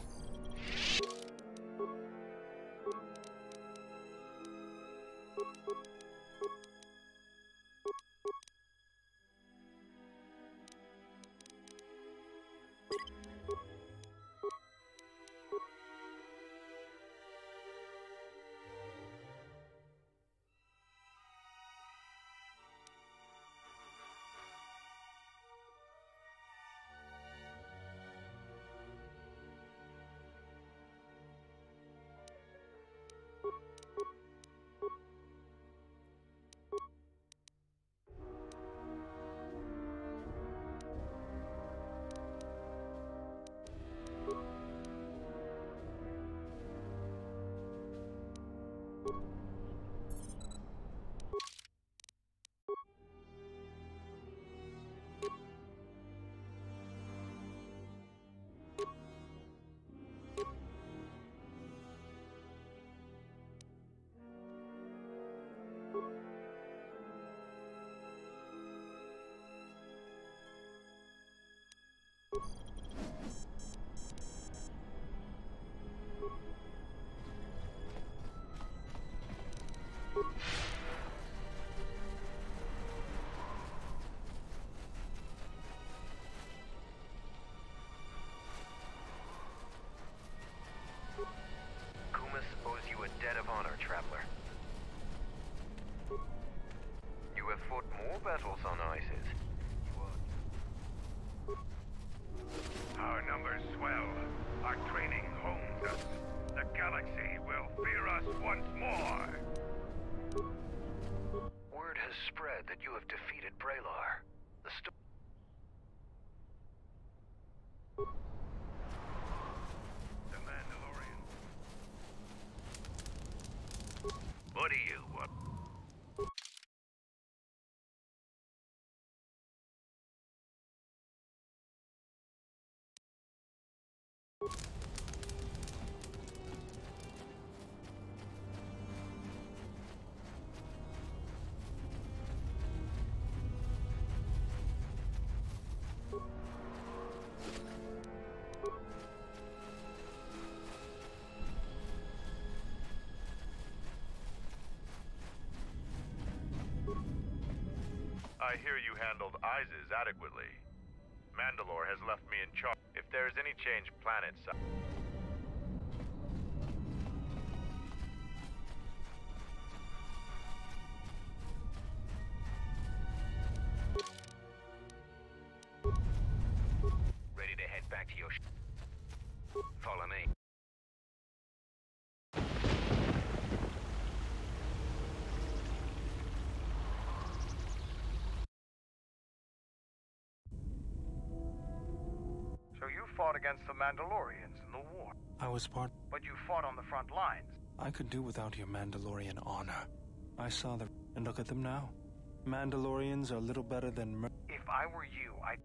Debt of honor, traveler. You have fought more battles on Isis. Our numbers swell. Our training hones us. The galaxy will fear us once more. Word has spread that you have defeated Braylor. The Mandalorian. What do you want? I hear you handled ISIS adequately. Mandalore has left me in charge. If there's any change planet-side... Ready to head back to your follow me. So you fought against the Mandalorians in the war. I was part... But you fought on the front lines. I could do without your Mandalorian honor. I saw the... And look at them now. Mandalorians are little better than... If I were you, I'd...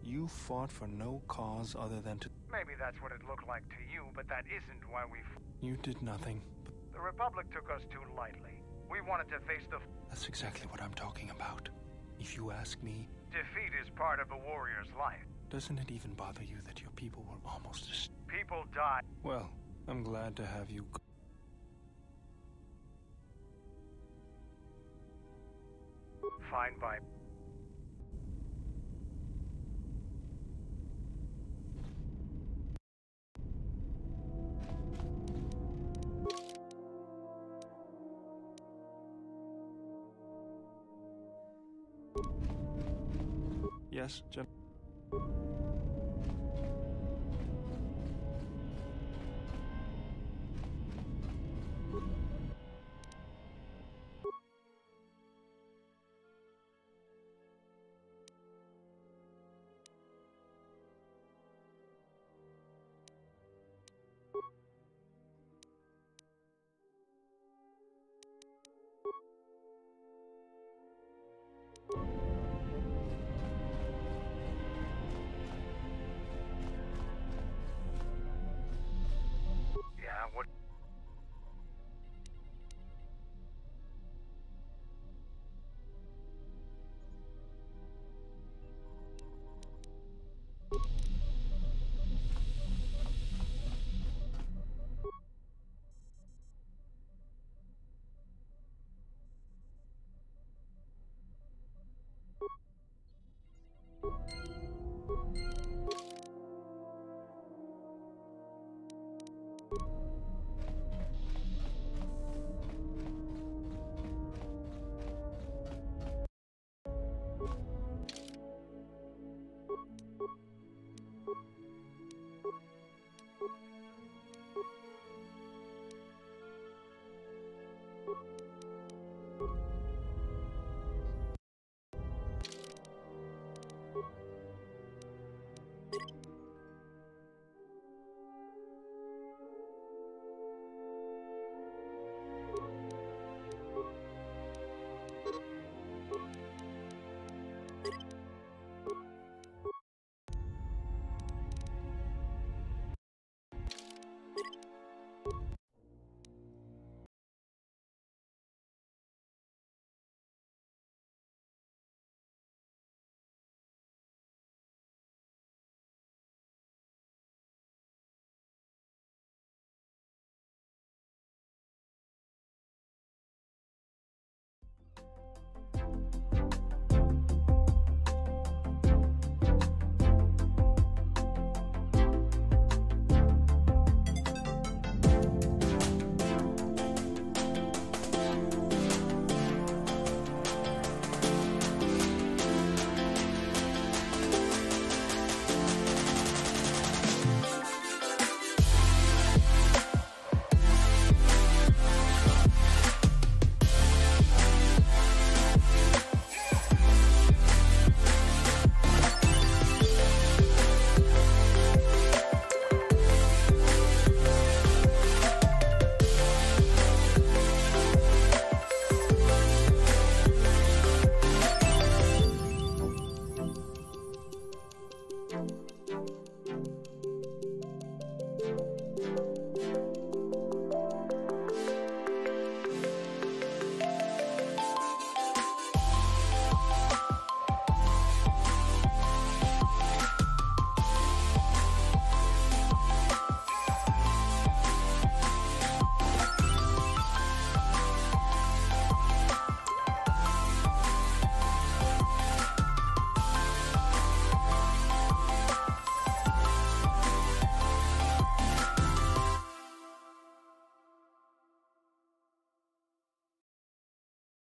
You fought for no cause other than to... Maybe that's what it looked like to you, but that isn't why we... You did nothing. The Republic took us too lightly. We wanted to face the... That's exactly what I'm talking about. If you ask me... Defeat is part of a warrior's life. Doesn't it even bother you that your people were almost... People die. Well, I'm glad to have you... Fine by... Yes, Jim. Yeah, what...